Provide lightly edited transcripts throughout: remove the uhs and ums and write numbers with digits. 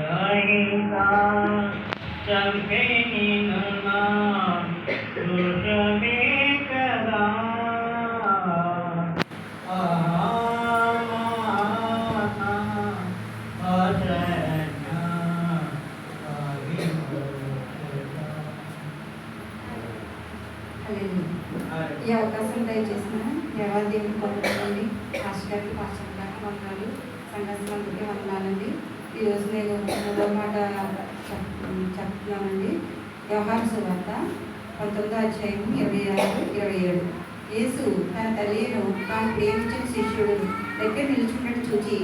రహితా చంపే నిన్ను నా దోషమే కదా ఈ అవకాశం దయచేసిన దేవాదేవిని పొందడండి. పాస్టర్ గారికి పాస్టర్ గారికి వందనాలు, సంఘస్థులందరికీ వందనాలండి. ఈరోజు నేను మూడో మాట చెప్తున్నానండి. యోహాను సువార్త 19వ అధ్యాయం 26-27. యేసు తన తల్లిను తాను ప్రేమించిన శిష్యుడు దగ్గర నిలుచున్నట్టు చూచి,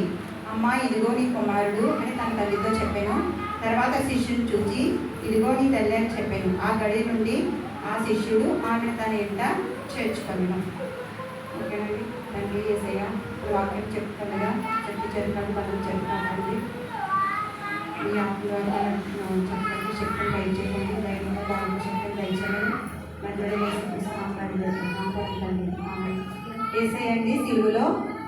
అమ్మా ఇదిగో నీ కుమారుడు అని తన తల్లితో చెప్పాను. తర్వాత శిష్యుని చూచి, ఇదిగో నీ తల్లి అని చెప్పాను. ఆ గడి నుండి ఆ శిష్యుడు ఆమెను తన ఇంట చేర్చుకున్నాను. ఓకేనండి. తండ్రి యేసయ్య వాక్యం చెప్తుండగా చరిత్రను పనులు చెప్తానండి. మీ ఆత్మీయంగా చెప్పండి, శక్తిని దయచేయండి, ధైర్యంగా బాగా శక్తిని దయచేయండి. మంత్రులు వేసేయండి. సిలువలో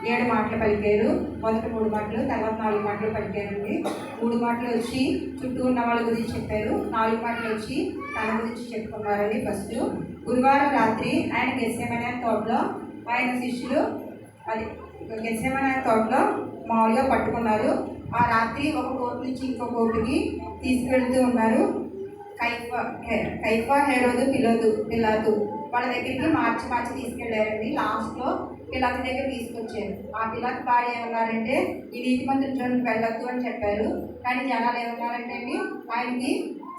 7 మాటలు పలికారు. మొదటి 3 మాటలు, తర్వాత 4 మాటలు పలికారండి. 3 మాటలు వచ్చి చుట్టూ ఉన్న వాళ్ళ గురించి చెప్పారు. 4 మాటలు వచ్చి తన గురించి చెప్పుకున్నారండి. ఫస్ట్ గురువారం రాత్రి ఆయన గెత్సేమనే తోటలో ఆయన శిష్యులు గెత్సేమనే తోటలో మామూలుగా పట్టుకున్నారు. ఆ రాత్రి ఒక కోర్టు నుంచి ఇంకో కోర్టుకి తీసుకువెళ్తూ ఉన్నారు. కైఫా, హెరోదు, పిలాతు వాళ్ళ దగ్గరికి మార్చి తీసుకెళ్లారండి. లాస్ట్లో పిలాతు దగ్గర తీసుకొచ్చారు. ఆ పిలాతు భార్య ఏమన్నారంటే, ఈ నీతిమంతుల జోలికి వెళ్ళొద్దు అని చెప్పారు. కానీ జనాలు ఏమన్నారంటే అండి, ఆయనకి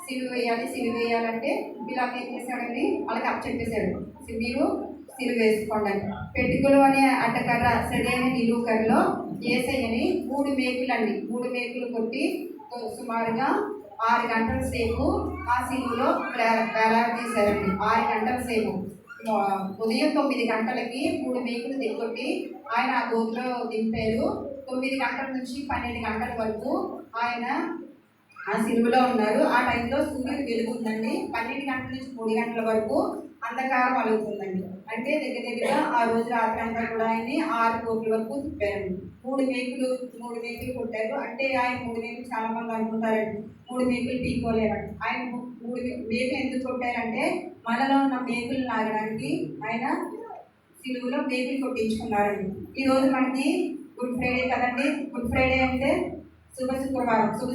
సిలువ వేయాలంటే పిలాతు ఏం చేశాడండి, వాళ్ళకి అప్పచెప్పేశాడు, మీరు సిలువ వేసుకోండి. పెట్టుకులు అనే అడ్డకర్ర సరైన నిలువు కర్రలో యేసయ్యని 3 మేకులు కొట్టి సుమారుగా 6 గంటల సేపు ఆ సిలువలో వేలాడదీశారండి. 6 గంటల సేపు. ఉదయం 9 గంటలకి 3 మేకులు దిగొట్టి ఆయన ఆ గోతులో దింపారు. 9 గంటల నుంచి 12 గంటల వరకు ఆయన ఆ సిలువలో ఉన్నారు. ఆ టైంలో సూర్యుడు వెలుగుందండి. 12 గంటల నుంచి 3 గంటల వరకు అంధకారం అలుగుతుందండి. అంటే దగ్గర ఆ రోజు రాత్రి అంతా కూడా ఆయన్ని 6 కోట్ల వరకు తిప్పారండి. 3 మేకులు కొట్టారు. అంటే ఆయన 3 మేకులు చాలా మంది అనుకుంటారండి 3 మేకులు పీకోలేరండి. ఆయన 3 మేకులు ఎందుకు కొట్టారంటే మనలో ఉన్న మేకులు లాగడానికి ఆయన సిలువలో మేకులు కొట్టించుకున్నారండి. ఈరోజు మనకి గుడ్ ఫ్రైడే కదండి. గుడ్ ఫ్రైడే అంటే శుభ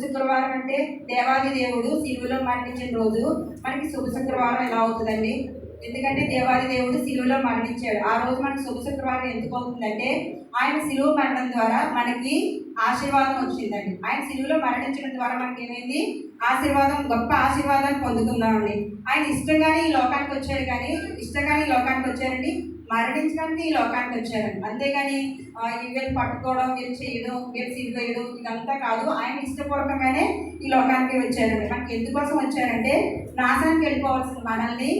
శుక్రవారం అంటే దేవాది దేవుడు సిలువలో మరణించిన రోజు మనకి శుభ శుక్రవారం ఎలా అవుతుందండి? ఎందుకంటే దేవాది దేవుడు సిలువలో మరణించాడు. ఆ రోజు మనకి శుభ శుక్రవారం ఎందుకు అవుతుందంటే ఆయన సిలువ మరణం ద్వారా మనకి ఆశీర్వాదం వచ్చిందండి. ఆయన సిలువలో మరణించడం ద్వారా మనకి ఏమైంది? ఆశీర్వాదం, గొప్ప ఆశీర్వాదాన్ని పొందుకున్నామండి. ఆయన ఇష్టంగానే ఈ లోకానికి వచ్చారండి. మరణించడానికి ఈ లోకానికి వచ్చారండి. అంతేగాని వీళ్ళు పట్టుకోవడం, వీళ్ళు చేయడం, వీళ్ళు సిలువ వేయడం ఇదంతా కాదు. ఆయన ఇష్టపూర్వకంగానే ఈ లోకానికి వచ్చారండి. మనకి ఎందుకోసం వచ్చారంటే నాశనానికి వెళ్ళిపోవాల్సిన మనల్ని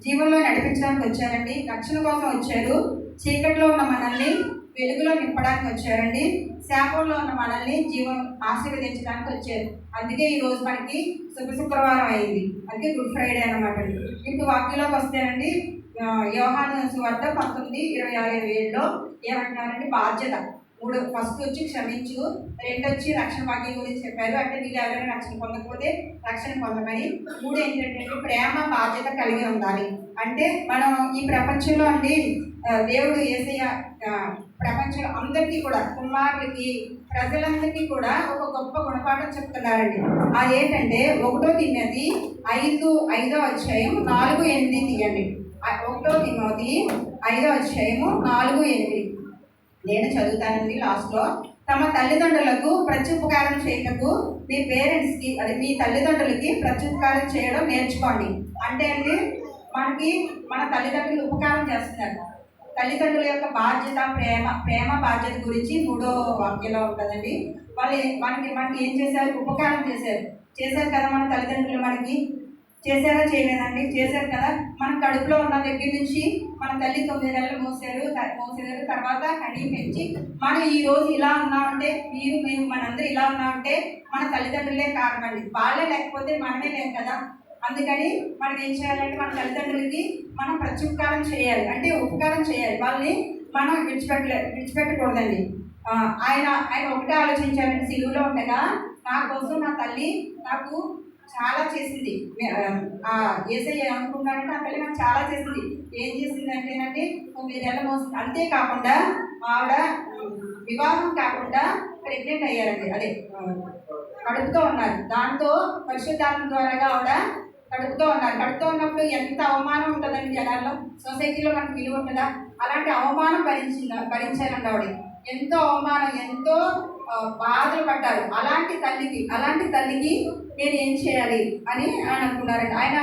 జీవంలో నడిపించడానికి వచ్చారండి. రక్షణ కోసం వచ్చారు. చీకట్లో ఉన్న మనల్ని వెలుగులో నింపడానికి వచ్చారండి. శాపంలో ఉన్న మనల్ని జీవం ఆశీర్వదించడానికి వచ్చారు. అందుకే ఈరోజు మనకి శుక్రవారం అయింది. అందుకే గుడ్ ఫ్రైడే అనమాట. ఇప్పుడు వాక్యంలోకి వస్తేనండి యోహాను సువార్త 19:26-27లో ఏమంటున్నారంటే బాధ్యత. 3 ఫస్ట్ వచ్చి క్షమించు, 2 వచ్చి రక్షణ భాగ్యం గురించి చెప్పారు. అంటే వీళ్ళు ఎవరైనా రక్షణ పొందకపోతే రక్షణ పొందమని. 3 ఏంటంటే ప్రేమ బాధ్యత కలిగి ఉండాలి. అంటే మనం ఈ ప్రపంచంలో అండి దేవుడు యేసయ్య ప్రపంచంలో అందరికీ కూడా కుమారులకి ప్రజలందరికీ కూడా ఒక గొప్ప గుణపాఠం చెప్తున్నారండి. అదేంటంటే 1 తిమోతి 5వ అధ్యాయం 4-8 తీయండి. 1 తిమోతి 5వ అధ్యాయము 4-8 నేను చదువుతానండి. లాస్ట్లో తమ తల్లిదండ్రులకు ప్రత్యుపకారం చేయటకు మీ తల్లిదండ్రులకి ప్రత్యుపకారం చేయడం నేర్చుకోండి. అంటే అండి మన తల్లిదండ్రులు ఉపకారం చేస్తున్నారు. తల్లిదండ్రుల యొక్క బాధ్యత, ప్రేమ బాధ్యత గురించి 3వ వాక్యంలో ఉంటుందండి. వాళ్ళు మనకి ఏం చేశారు? ఉపకారం చేశారు కదా. మన తల్లిదండ్రులు మనకి చేశారా? చేయలేదండి. చేశారు కదా. మన కడుపులో ఉన్న దగ్గర నుంచి మన తల్లి 9 నెలలు మోసారు. తర్వాత కనీ పెంచి మనం ఈ రోజు ఇలా ఉన్నామంటే, మేము మనందరూ ఇలా ఉన్నామంటే మన తల్లిదండ్రులే కారణం అండి. వాళ్ళే లేకపోతే మనమే లేం కదా. అందుకని మనం ఏం చేయాలంటే మన తల్లిదండ్రులకి మనం ప్రత్యుపకారం చేయాలి. అంటే ఉపకారం చేయాలి. వాళ్ళని మనం విడిచిపెట్టకూడదండి. ఆయన ఆయన ఒకటే ఆలోచించారండి, సిలువలో ఉండగా నా కోసం నా తల్లి నాకు చాలా చేసింది. యేసయ్య ఏమనుకున్నాడంటే నా తల్లి నాకు చాలా చేసింది. ఏం చేసింది అంటేనండి 9 నెలల మోసం. అంతేకాకుండా ఆవిడ వివాహం కాకుండా ప్రెగ్నెంట్ అయ్యారండి. అదే కడుపుతో ఉన్నారు. దాంతో పరిశుద్ధాత్మ ద్వారా ఆవిడ కడుపుతో ఉన్నారు. కడుపుతో ఉన్నప్పుడు ఎంత అవమానం ఉంటుందండి జనాల్లో, సొసైటీలో మనకు విలువ ఉంటుందా? అలాంటి అవమానం భరించారండి ఆవిడ. ఎంతో అవమానం, ఎంతో బాధలు పడ్డారు. అలాంటి తల్లికి నేను ఏం చేయాలి అని ఆయన అనుకున్నారండి. ఆయన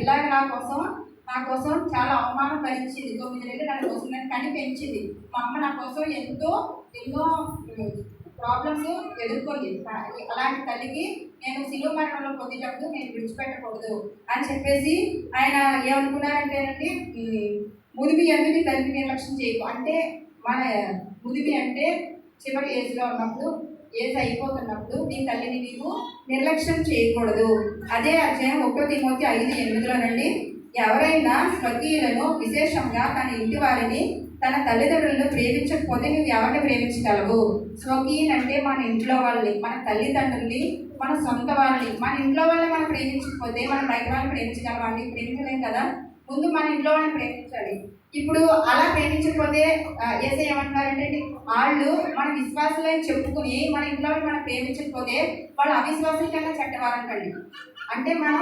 ఇలాగ నా కోసం చాలా అవమానం భరించింది. 9 నెలలు నా కోసం కని పెంచింది. మా అమ్మ నా కోసం ఎన్నో ప్రాబ్లమ్స్ ఎదుర్కొంది. అలాంటి తల్లికి నేను శిలువ మరణంలో పొందేటప్పుడు నేను విడిచిపెట్టకూడదు అని చెప్పేసి ఆయన ఏమనుకున్నారంటేనండి, ముదిమి ఎందుకు తల్లిని నిర్లక్ష్యం చేయకు అంటే, మన ముదిమి అంటే చివరి ఏజ్లో ఉన్నప్పుడు, ఏజ్ అయిపోతున్నప్పుడు నీ తల్లిని నీవు నిర్లక్ష్యం చేయకూడదు. అదే అధ్యాయం 1 తిమోతి 5:8లోనండి, ఎవరైనా స్వకీయులను విశేషంగా తన ఇంటి వారిని తన తల్లిదండ్రులను ప్రేమించకపోతే నువ్వు ఎవరిని ప్రేమించగలవు? స్వకీయులు అంటే మన ఇంట్లో వాళ్ళని, మన తల్లిదండ్రుల్ని, మన సొంత వాళ్ళని. మన ఇంట్లో వాళ్ళని మనం ప్రేమించకపోతే మనం బయట వాళ్ళని ప్రేమించగలమండి? ప్రేమించలేం కదా. ముందు మన ఇంట్లో వాళ్ళని ప్రేమించాలి. ఇప్పుడు అలా ప్రేమించకపోతే ఏసై ఏమంటున్నారంటే, వాళ్ళు మన విశ్వాసులని చెప్పుకుని మన ఇంట్లో మనం ప్రేమించకపోతే వాళ్ళు అవిశ్వాసుల కన్నా చెడ్డవారంటండి. అంటే మన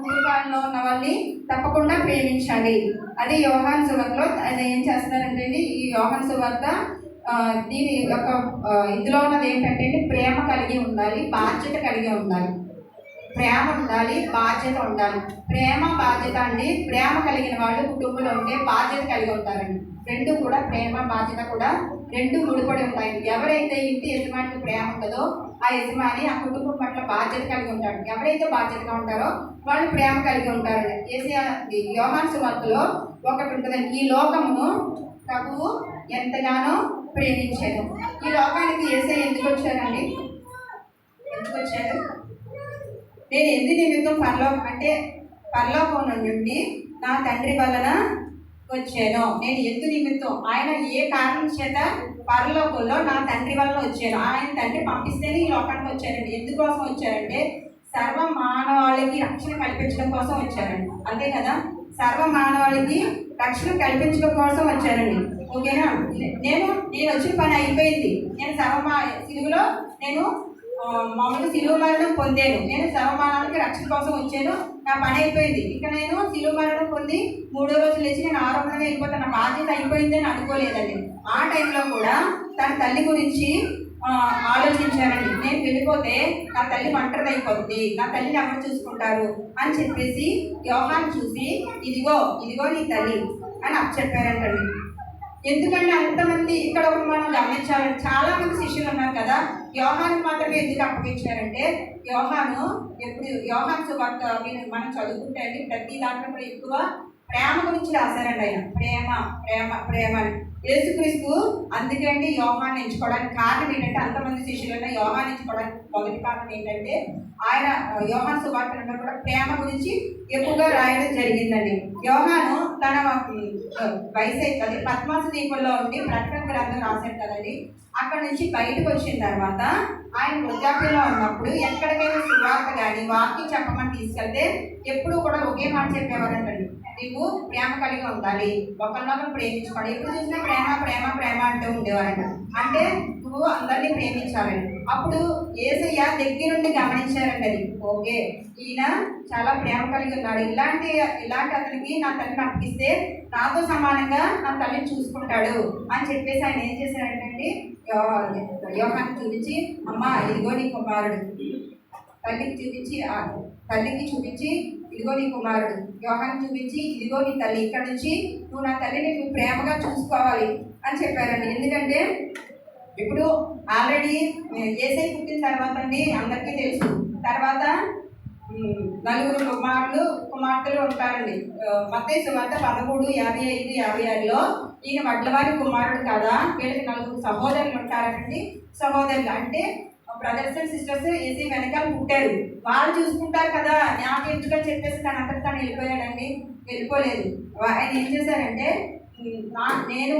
కుటుంబాల్లో ఉన్న వాళ్ళని తప్పకుండా ప్రేమించాలి. అదే యోహాను సువార్తలో అది ఏం చేస్తున్నారంటే, ఈ యోహాను సువార్త దీని యొక్క ఇందులో ఉన్నది ఏంటంటే ప్రేమ కలిగి ఉండాలి, బాధ్యత కలిగి ఉండాలి. ప్రేమ ఉండాలి, బాధ్యత ఉండాలి. ప్రేమ బాధ్యత అండి, ప్రేమ కలిగిన వాళ్ళు కుటుంబంలో ఉంటే బాధ్యత కలిగి ఉంటారండి. రెండు కూడా, ప్రేమ బాధ్యత కూడా రెండు ముడిపడి ఉంటాయి. ఎవరైతే ఇంటి యజమానికి ప్రేమ ఉంటుందో ఆ యజమాని ఆ కుటుంబం పట్ల బాధ్యత కలిగి ఉంటాడు. ఎవరైతే బాధ్యతగా ఉంటారో వాళ్ళు ప్రేమ కలిగి ఉంటారు. యోహాను సువార్తలో ఒకటి ఉంటుందండి, ఈ లోకమును ప్రభువు ఎంతగానో ప్రేమించాడు. ఈ లోకానికి యేసయ్య ఎందుకు వచ్చారండి? ఎందుకు వచ్చారు? నేను ఎందు నిమిత్తం పరలోకం నుండి నా తండ్రి వలన వచ్చాను. నేను ఎందు నిమిత్తం, ఆయన ఏ కారణం చేత పరలోకంలో నా తండ్రి వలన వచ్చాను. ఆయన తండ్రి పంపిస్తేనే ఈ లోకానికి వచ్చారండి. ఎందుకోసం వచ్చారంటే సర్వ మానవాళికి రక్షణ కల్పించడం కోసం వచ్చారండి. అంతే కదా, సర్వ మానవాళికి రక్షణ కల్పించడం కోసం వచ్చారండి. ఓకేనా? నేను వచ్చిన పని అయిపోయింది. నేను సిలువలో నేను మామూలు శిలువ మరణం పొందాను. నేను సర్వమానానికి రక్షణ కోసం వచ్చాను. నా పని అయిపోయింది. ఇక నేను శిలువ మరణం పొంది 3వ రోజు లేచి నేను ఆరోగ్యంగా వెళ్ళిపోతాను. నా బాధ్యత అయిపోయింది అని అనుకోలేదండి. ఆ టైంలో కూడా తన తల్లి గురించి ఆలోచించారండి. నేను వెళ్ళిపోతే నా తల్లి ఒంటరిది అయిపోతుంది, నా తల్లిని ఎవరు చూసుకుంటారు అని చెప్పేసి యోహాను చూసి ఇదిగో నీ తల్లి అని చెప్పారంటండి. ఎందుకంటే అంతమంది ఇక్కడ ఒకటి మనం గమనించాలంటే, చాలా మంది శిష్యులు ఉన్నారు కదా, యోహాను మాత్రమే ఎందుకు అప్పగించారంటే, యోహాను సువార్త మనం చదువుకుంటే అండి ప్రతి దాంట్లో కూడా ఎక్కువ ప్రేమ గురించి రాశారండి. ఆయన ప్రేమ అని యేసుక్రీస్తు. అందుకంటే యోహాను ఎంచుకోవడానికి కారణం ఏంటంటే, అంతమంది శిష్యులైనా యోహాను ఎంచుకోవడానికి మొదటి కారణం ఏంటంటే, ఆయన యోహాను సువార్తలో కూడా ప్రేమ గురించి ఎక్కువగా రాయడం జరిగిందండి. యోహాను తన వయసు అది పద్మాసు దీపంలో ఉండి ప్రకటన గ్రంథం రాశాడు కదండి. అక్కడ నుంచి బయటకు వచ్చిన తర్వాత ఆయన వృద్ధాప్యంలో ఉన్నప్పుడు ఎక్కడికైనా సువార్త కానీ వాక్యం చెప్పమని తీసుకెళ్తే ఎప్పుడు కూడా ఒకే మాట చెప్పేవారంటండి, నీవు ప్రేమ కలిగి ఉండాలి, ఒకరినొకరు ప్రేమించుకోవాలి. ఎప్పుడు చూసినా ప్రేమ అంటూ ఉండేవారంట. అంటే నువ్వు అందరినీ ప్రేమించాలని. అప్పుడు యేసయ్య దగ్గరుండి గమనించారండి. అది ఓకే, ఈయన చాలా ప్రేమ కలిగి ఉన్నాడు, ఇలాంటి అతనికి నా తల్లిని అప్పగిస్తే నాతో సమానంగా నా తల్లిని చూసుకుంటాడు అని చెప్పేసి ఆయన ఏం చేశారంటే, యోహాను చూపించి అమ్మా ఇదిగో నీ కుమారుడు, తల్లికి చూపించి ఇదిగో నీ కుమారుడు, యోహాను చూపించి ఇదిగో నీ తల్లి, ఇక్కడ నుంచి నువ్వు నా తల్లిని నువ్వు ప్రేమగా చూసుకోవాలి అని చెప్పారండి. ఎందుకంటే ఇప్పుడు ఆల్రెడీ యేసయ్య పుట్టిన తర్వాత అండి అందరికీ తెలుసు, తర్వాత 4 కుమార్తెలు ఉంటారండి. మత్తయి సువార్త 13:55-56లో ఈయన వడ్లవారి కుమారుడు కదా, వీళ్ళకి 4 సహోదరులు ఉంటారండి. సహోదరులు అంటే బ్రదర్స్ అండ్ సిస్టర్స్ యేసయ్య వెనకాల పుట్టారు, వాళ్ళు చూసుకుంటారు కదా, నాకు ఎందుకని చెప్పేసి తను వెళ్ళిపోయాడండి. వెళ్ళిపోలేదు. ఆయన ఏం చేశారంటే, నేను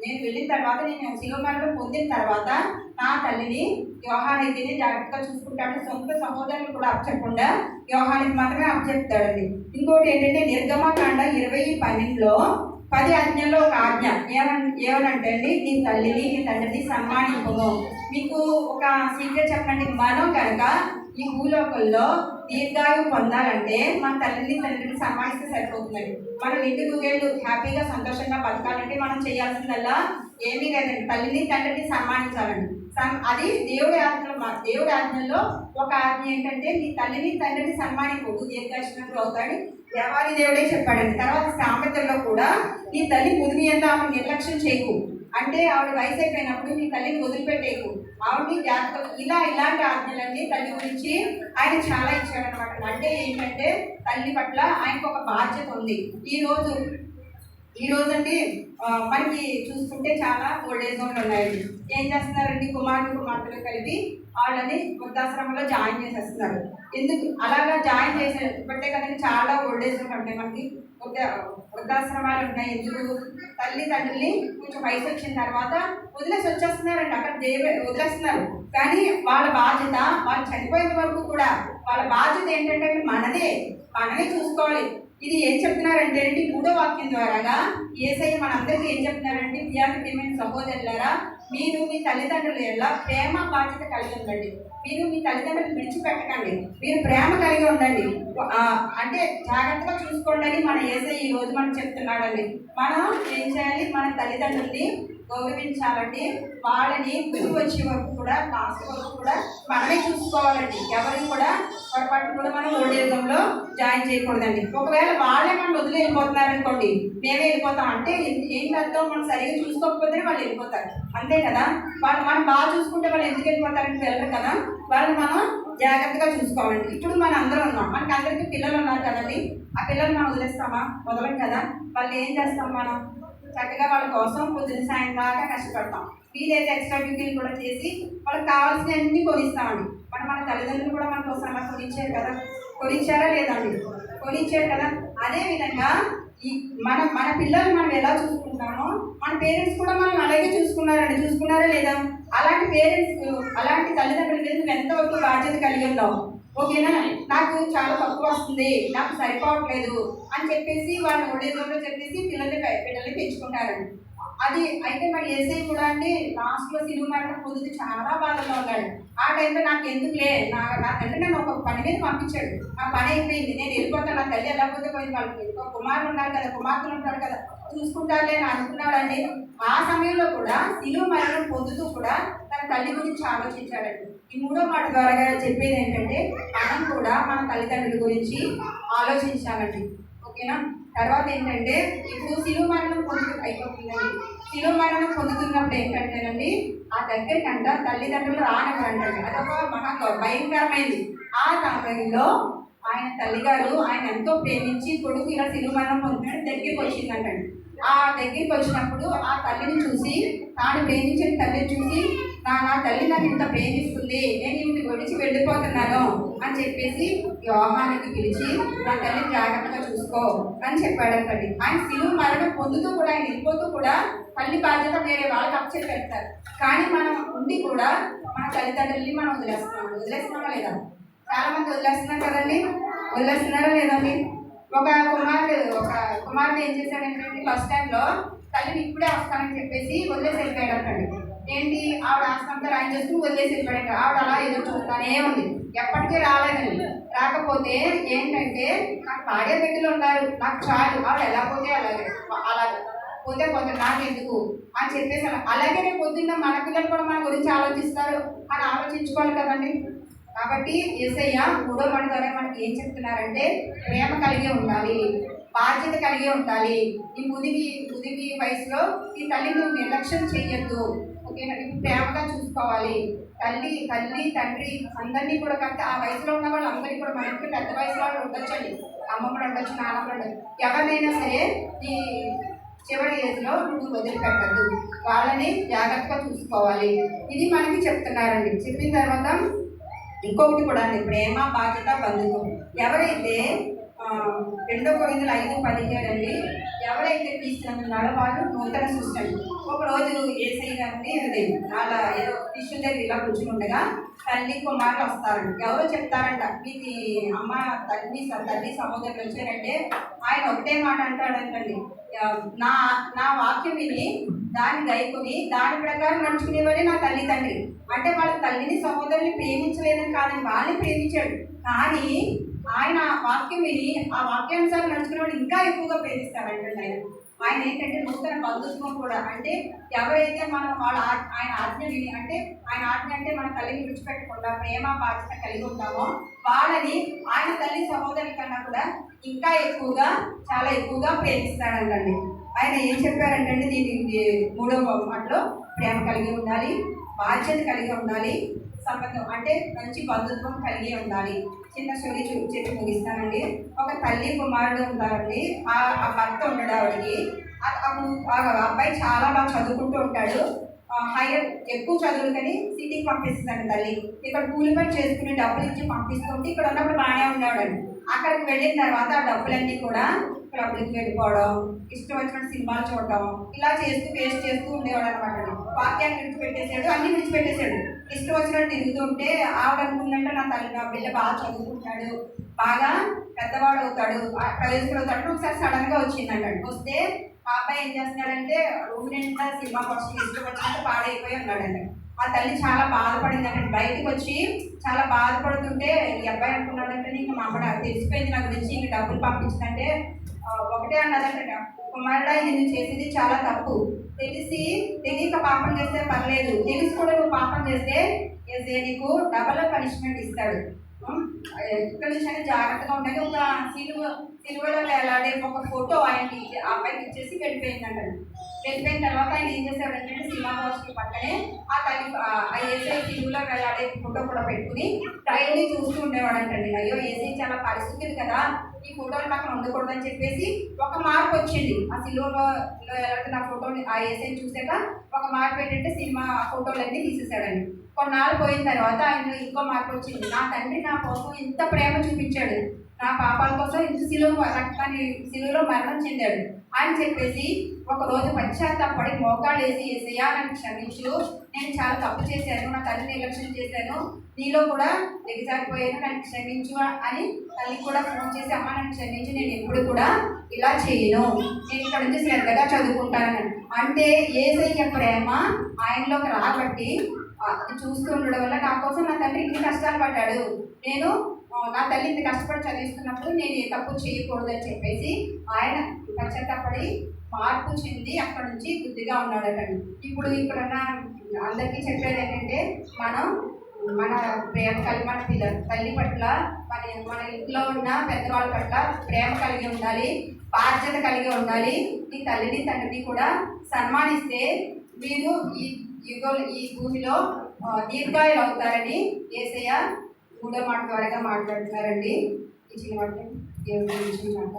నేను వెళ్ళిన తర్వాత నేను శిలువ మరణం పొందిన తర్వాత నా తల్లిని యోహాన్ అయితేనే జాగ్రత్తగా చూసుకుంటాడు. సొంత సహోదరులు కూడా అప్పచెప్పకుండా యోహానికి మాత్రమే అప్పచెప్తాడండి. ఇంకోటి ఏంటంటే నిర్గమకాండ 20:12లో 10 ఆజ్ఞల్లో ఒక ఆజ్ఞ ఏమనంటే అండి, నీ తల్లిని నీ తండ్రిని సన్మానింపును. మీకు ఒక సీక్రెట్ చెప్పండి, మనం కనుక ఈ భూలోకంలో దీర్ఘాయువు పొందాలంటే మన తల్లిని తండ్రిని సన్మానిస్తే సరిపోతుందండి. మనం ఇంటి నూగేళ్ళు హ్యాపీగా సంతోషంగా బతకాలంటే మనం చేయాల్సిందల్లా ఏమీ లేదండి, తల్లిని తండ్రిని సన్మానించాలండి. అది దేవుడి ఆజ్ఞల్లో ఒక ఆజ్ఞ ఏంటంటే నీ తల్లిని తండ్రిని సన్మానింపు దీర్ఘాయుష్మంతుడు అవుతాడు. దేవాది దేవుడే చెప్పాడండి. తర్వాత సామెతల్లో కూడా నీ తల్లి ముదిమి ఎంత ఆమె నిర్లక్ష్యం చేయకు, అంటే ఆవిడ వయసు అయిపోయినప్పుడు నీ తల్లిని వదిలిపెట్టేకు, ఆవిడని జాగ్రత్త, ఇలాంటి ఆజ్ఞలన్నీ తల్లి గురించి ఆయన చాలా ఇచ్చాడనమాట. అంటే ఏంటంటే తల్లి పట్ల ఆయనకు ఒక బాధ్యత ఉంది. ఈ రోజు అండి మనకి చూసుకుంటే చాలా ఓల్డేజ్ హోమ్లు ఉన్నాయండి. ఏం చేస్తున్నారండి, కుమార్తెలు కలిపి వాళ్ళని వృద్ధాశ్రమంలో జాయిన్ చేసేస్తున్నారు. ఎందుకు అలాగా జాయిన్ చేసేటట్టే కదండి చాలా ఓల్డేజ్ హోమ్లు ఉంటాయి మనకి, వృద్ధాశ్రమాలు ఉన్నాయి. ఎందుకు, తల్లిదండ్రుల్ని కొంచెం వయసు వచ్చిన తర్వాత వదిలేసి వచ్చేస్తున్నారండి, అక్కడ వదిలేస్తున్నారు. కానీ వాళ్ళ బాధ్యత వాళ్ళు చనిపోయేంత వరకు కూడా వాళ్ళ బాధ్యత ఏంటంటే మనమే చూసుకోవాలి. ఇది ఏం చెప్తున్నారంటే అండి, 3వ వాక్యం ద్వారాగా యేసయ్య మనందరికీ ఏం చెప్తున్నారంటే, ప్రియమైన సహోదరులారా, మీరు మీ తల్లిదండ్రుల ఎలా ప్రేమ బాధ్యత కలిగి ఉండండి. మీరు మీ తల్లిదండ్రులు విడిచిపెట్టకండి, మీరు ప్రేమ కలిగి ఉండండి, అంటే జాగ్రత్తగా చూసుకోండి అని మన యేసయ్య ఈ రోజు మనకు చెప్తున్నాడండి. మనం ఏం చేయాలి, మన తల్లిదండ్రుల్ని గౌరవించాలండి. వాళ్ళని గురి వచ్చే వరకు కూడా లాస్ట్ వరకు కూడా మనమే చూసుకోవాలండి. ఎవరికి కూడా పొరపాటు కూడా మనం ఓల్డేజ్లో జాయిన్ చేయకూడదండి. ఒకవేళ వాళ్ళే మనం వదిలి వెళ్ళిపోతున్నారనుకోండి, మేమే వెళ్ళిపోతాం అంటే ఏం అర్థం, మనం సరిగ్గా చూసుకోకపోతేనే వాళ్ళు వెళ్ళిపోతారు, అంతే కదా. మనం బాగా చూసుకుంటే వాళ్ళు ఎందుకు వెళ్ళిపోతారంటే వెళ్ళరు కదా, వాళ్ళని మనం జాగ్రత్తగా చూసుకోవాలండి. ఇప్పుడు మనం అందరం ఉన్నాం, మనకి అందరికీ పిల్లలు ఉన్నారు కదండి. ఆ పిల్లలు మనం వదిలేస్తామా, వదలం కదా. వాళ్ళు ఏం చేస్తాం, మనం చక్కగా వాళ్ళ కోసం పొద్దున సాయం దాకా కష్టపడతాం. వీలైతే ఎక్స్ట్రా డ్యూటీలు కూడా చేసి వాళ్ళకి కావాల్సినవన్నీ కొనిస్తామండి. మన తల్లిదండ్రులు కూడా మన కోసం అలా కొనిచ్చారు కదా, కొనిచ్చారా లేదండి, కొనిచ్చారు కదా. అదేవిధంగా మన పిల్లలు మనం ఎలా చూసుకుంటామో మన పేరెంట్స్ కూడా మనం అలాగే చూసుకున్నారా లేదా. అలాంటి పేరెంట్స్ అలాంటి తల్లిదండ్రుల మీద నువ్వు ఎంతవరకు బాధ్యత కలిగి ఉన్నావు, ఓకేనా. నాకు చాలా తక్కువ వస్తుంది, నాకు సరిపోవట్లేదు అని చెప్పేసి వాళ్ళు ఓల్డేజ్లో చెప్పేసి పిల్లల్ని పెంచుకుంటారండి. అది అయితే మరి యేసయ్య కూడా అండి లాస్ట్లో శిలువ మరణం పొందుతూ చాలా బాధలో ఉన్నాడు. ఆ టైంలో నాకు ఎందుకులే, నా తండ్రి నన్ను ఒక పని మీద పంపించాడు, నా పని అయిపోయింది, నేను వెళ్ళిపోతాను, నా తల్లి ఎలా పోతే పోయింది, వాళ్ళకి కుమారులు ఉన్నారు కదా, కుమార్తెలు ఉంటారు కదా, చూసుకుంటారులే అని అనుకున్నాడండి. ఆ సమయంలో కూడా శిలువ మరణం పొందుతూ కూడా తన తల్లి గురించి ఆలోచించాడండి. ఈ 3వ మాట ద్వారా చెప్పేది ఏంటంటే మనం కూడా మన తల్లిదండ్రుల గురించి ఆలోచించాలండి, ఓకేనా. తర్వాత ఏంటంటే ఇప్పుడు శిలువ మరణం అయిపోతుందండి. శిలువ మరణం పొందుతున్నప్పుడు ఏంటంటేనండి ఆ దగ్గరికంట తల్లిదండ్రులు రానివ్వరంటండి. అదొక భయంకరమైంది. ఆ సమయంలో ఆయన తల్లిగారు ఆయన ఎంతో ప్రేమించి కొడుకు ఇలా శిలువ మరణం పొందుతున్నాడు దగ్గరికి వచ్చిందంటండి. ఆ దగ్గరికి వచ్చినప్పుడు ఆ తల్లిని చూసి, తాను ప్రేమించిన తల్లిని చూసి, నా తల్లి నాకు ఇంత ప్రేమిస్తుంది, నేను ఇవి విడిచి వెళ్ళిపోతున్నాను అని చెప్పేసి యోహానికి పిలిచి నా తల్లిని జాగ్రత్తగా చూసుకో అని చెప్పాడంటండి. ఆయన శిలువ మరణం పొందుతూ కూడా ఆయన వెళ్ళిపోతూ కూడా తల్లి బాధ్యత వేరే వాళ్ళకి అప్పచెప్పి పెడతారు. కానీ మనం ఉండి కూడా మన తల్లిదండ్రుల్ని మనం వదిలేస్తున్నామా లేదా. చాలా మంది వదిలేస్తున్నారు కదండి, వదిలేస్తున్నారా లేదండి. ఒక కుమారుడు ఏం చేశాడంటే ఫస్ట్ టైంలో తల్లిని ఇప్పుడే వస్తానని చెప్పేసి వదిలేసి వెళ్ళిపోయాడంటండి. ఏంటి, ఆవిడ ఆస్తంతా రాయం చేసుకుని వదిలేసి వెళ్ళిపోయాడు. ఆవిడ అలా ఎదురు చూస్తానే ఉంది, ఎప్పటికీ రాలేదండి. రాకపోతే ఏంటంటే నాకు భార్య బిడ్డలు ఉన్నారు, నాకు చాలు, ఆవిడ ఎలా పోతే అలాగే పోతే నాకు ఎందుకు అని చెప్పేసి అలాగే రేపు పొద్దున్న మన పిల్లలు కూడా మన గురించి ఆలోచిస్తారు అని ఆలోచించుకోవాలి కదండి. కాబట్టి యేసయ్య 3వ మాట ద్వారా మనకి ఏం చెప్తున్నారంటే ప్రేమ కలిగి ఉండాలి, బాధ్యత కలిగి ఉండాలి. ఈ ముదిగి వయసులో ఈ తల్లిని నువ్వు నిర్లక్ష్యం చెయ్యొద్దు, ఓకేనా. ఇప్పుడు ప్రేమగా చూసుకోవాలి. తల్లి తండ్రి అందరినీ కూడా ఆ వయసులో ఉన్న వాళ్ళు అందరినీ కూడా మన ఇంట్లో పెద్ద వయసులో వాళ్ళు ఉండొచ్చండి, అమ్మమ్మలు ఉండొచ్చు, నాన్నమ్మలు ఉండొచ్చు, ఎవరినైనా సరే ఈ చివరి ఏజ్లో నువ్వు వదిలిపెట్టద్దు, వాళ్ళని జాగ్రత్తగా చూసుకోవాలి. ఇది మనకి చెప్తున్నారండి. చెప్పిన తర్వాత ఇంకొకటి కూడా అండి, ప్రేమ బాధ్యత బంధుత్వం. ఎవరైతే 2 కొరింథీయులు 5:17 అండి, ఎవరైతే క్రీస్తునందు ఉన్నారో వాళ్ళు నూతన సృష్టి అండి. ఒకరోజు ఏసై గారిని అది అలా ఏదో టిష్యూ దగ్గర ఇలా కూర్చుని ఉండగా తల్లి కుమారులు వస్తారండి. ఎవరో చెప్తారంట, మీది అమ్మ తల్లి సహోదరులు వచ్చారంటే ఆయన ఒకటే మాట అంటాడంటండి, నా నా వాక్యం విని దాన్ని గైకొని దాని ప్రకారం నడుచుకునేవాడే నా తల్లి తండ్రి. అంటే వాళ్ళ తల్లిని సహోదరుని ప్రేమించలేదని కాదని వాళ్ళని ప్రేమించాడు, కానీ ఆయన వాక్యం విని ఆ వాక్యానుసారం నడుచుకునేవాడు ఇంకా ఎక్కువగా ప్రేమిస్తాడంటండి. ఆయన ఏంటంటే నూతన బంధుత్వం కూడా, అంటే ఎవరైతే మనం ఆయన ఆజ్ఞ విని, అంటే ఆయన ఆజ్ఞ అంటే మన తల్లిని విడిచిపెట్టకుండా ప్రేమ బాధ్యత కలిగి ఉంటామో వాళ్ళని ఆయన తల్లి సహోదరుల కన్నా కూడా ఇంకా ఎక్కువగా చాలా ఎక్కువగా ప్రేమిస్తాడంటండి. ఆయన ఏం చెప్పారంటే దీనికి 3వ మాటలో ప్రేమ కలిగి ఉండాలి, బాధ్యత కలిగి ఉండాలి, సంబంధం అంటే మంచి బంధుత్వం కలిగి ఉండాలి. చిన్న స్టోరీ చెప్పి ముగిస్తానండి. ఒక తల్లి కుమారుడు ఉంటారండి. ఆ భర్త ఉండడు ఆవిడకి. ఆ అబ్బాయి చాలా బాగా చదువుకుంటూ ఉంటాడు. హైయర్ ఎక్కువ చదువులు కానీ సిటీకి పంపిస్తుందండి తల్లి. ఇక్కడ కూలి పని చేసుకుని డబ్బులు ఇచ్చి పంపిస్తుంటే ఇక్కడ ఉన్నప్పుడు బాగానే ఉండేవాడండి. అక్కడికి వెళ్ళిన తర్వాత ఆ డబ్బులన్నీ కూడా క్లబ్లకి వెళ్ళిపోవడం, ఇష్టం వచ్చినట్టు సినిమాలు చూడటం, ఇలా చేస్తూ వేస్ట్ చేస్తూ ఉండేవాడు అనమాట. వాక్యాన్ని విడిచిపెట్టేశాడు, అన్ని విడిచిపెట్టేశాడు. ఇష్టం వచ్చినట్టు తిరుగుతూ ఉంటే ఆవిడ అనుకుందంటే నా బిడ్డ బాగా చదువుకుంటాడు, బాగా పెద్దవాడు అవుతాడు, ప్రవేశకుడు అవుతాడు. ఒకసారి సడన్ గా వచ్చిందంటాడు. వస్తే ఆ అబ్బాయి ఏం చేస్తున్నాడంటే రూమ్ నిండా సినిమా కోసం ఇష్టం వచ్చినట్టు పాడైపోయి ఉన్నాడండి. ఆ తల్లి చాలా బాధపడిందంటే బయటకు వచ్చి చాలా బాధపడుతుంటే ఈ అబ్బాయి అనుకున్నాడంటే ఇంకా మా అమ్మ తెలిసిపోయింది నా గురించి, ఇంక డబ్బులు పంపించిందంటే ఒకటే అన్నదంటే, కుమారుడా ఇది నువ్వు చేసేది చాలా తప్పు, తెలియక పాపం చేస్తే పర్లేదు, తెలిసి కూడా నువ్వు పాపం చేస్తే నీకు డబల్ పనిష్మెంట్ ఇస్తాడు. ఇక్కడ నుంచి అని జాగ్రత్తగా ఉండాలి. ఒక సిలువలో వేలాడే ఒక ఫోటో ఆయనకి ఆ అబ్బాయికి ఇచ్చేసి వెళ్ళిపోయిందంట. వెళ్ళిపోయిన తర్వాత ఆయన ఏం చేశాడంటే సినిమా హౌస్కి పక్కనే ఆ తల్లి ఆ ఏసై సిలువలో వేలాడే ఫోటో కూడా పెట్టుకుని డైలీ చూస్తూ ఉండేవాడంటండి. అయ్యో ఏసై చాలా పరిస్థితులు కదా, ఈ ఫోటోలు పక్కన ఉండకూడదని చెప్పేసి ఒక మార్పు వచ్చింది. ఆ సిలువలో వేలాడుతున్న ఆ ఫోటోని ఆ ఏసైని చూసాక ఒక మార్పు ఏంటంటే సినిమా ఫోటోలన్నీ తీసేసాడండి. కొన్నాళ్ళు పోయిన తర్వాత ఆయన ఇంకో మార్పు వచ్చింది. నా తండ్రి నా కోసం ఇంత ప్రేమ చూపించాడు, నా పాపాల కోసం ఇంత సిలువలో మరణం చెందాడు అని చెప్పేసి ఒకరోజు పశ్చాత్తాపడి మోకాళ్ళు వేసి ఏసయ్యా నన్ను క్షమించు, నేను చాలా తప్పు చేశాను, నా తల్లిని నిర్లక్ష్యం చేశాను, నీలో కూడా దిగజారిపోయాను, నన్ను క్షమించు అని తల్లికి కూడా ఫోన్ చేసి అమ్మ నన్ను క్షమించు, నేను ఎప్పుడు కూడా ఇలా చేయను, నేను ఇక్కడ నుంచి శ్రద్ధగా చదువుకుంటాను. అంటే ఏసయ్య ప్రేమ ఆయనలోకి రాబట్టి అది చూస్తూ ఉండడం వల్ల నా కోసం నా తండ్రి ఇన్ని కష్టాలు పడ్డాడు, నేను నా తల్లి ఇంత కష్టపడి చదివిస్తున్నప్పుడు నేను ఏ తప్పు చేయకూడదని చెప్పేసి ఆయన పశ్చాత్తాపడి మార్పు చెంది అక్కడ నుంచి బుద్ధిగా ఉన్నాడటండి. ఇప్పుడు ఇక్కడున్న అందరికీ చెప్పేది ఏంటంటే మన ప్రేమ కలిగి మన తల్లి పట్ల మన ఇంట్లో ఉన్న పెద్దవాళ్ళ పట్ల ప్రేమ కలిగి ఉండాలి, బాధ్యత కలిగి ఉండాలి. ఈ తల్లిని తండ్రిని కూడా సన్మానిస్తే మీరు ఈ భూమిలో దీర్ఘాయులు అవుతారని యేసయ్య 3వ మాట ద్వారా మాట్లాడుతున్నారండి. ఇచ్చిన వాటి దేవుడు ఇచ్చినాక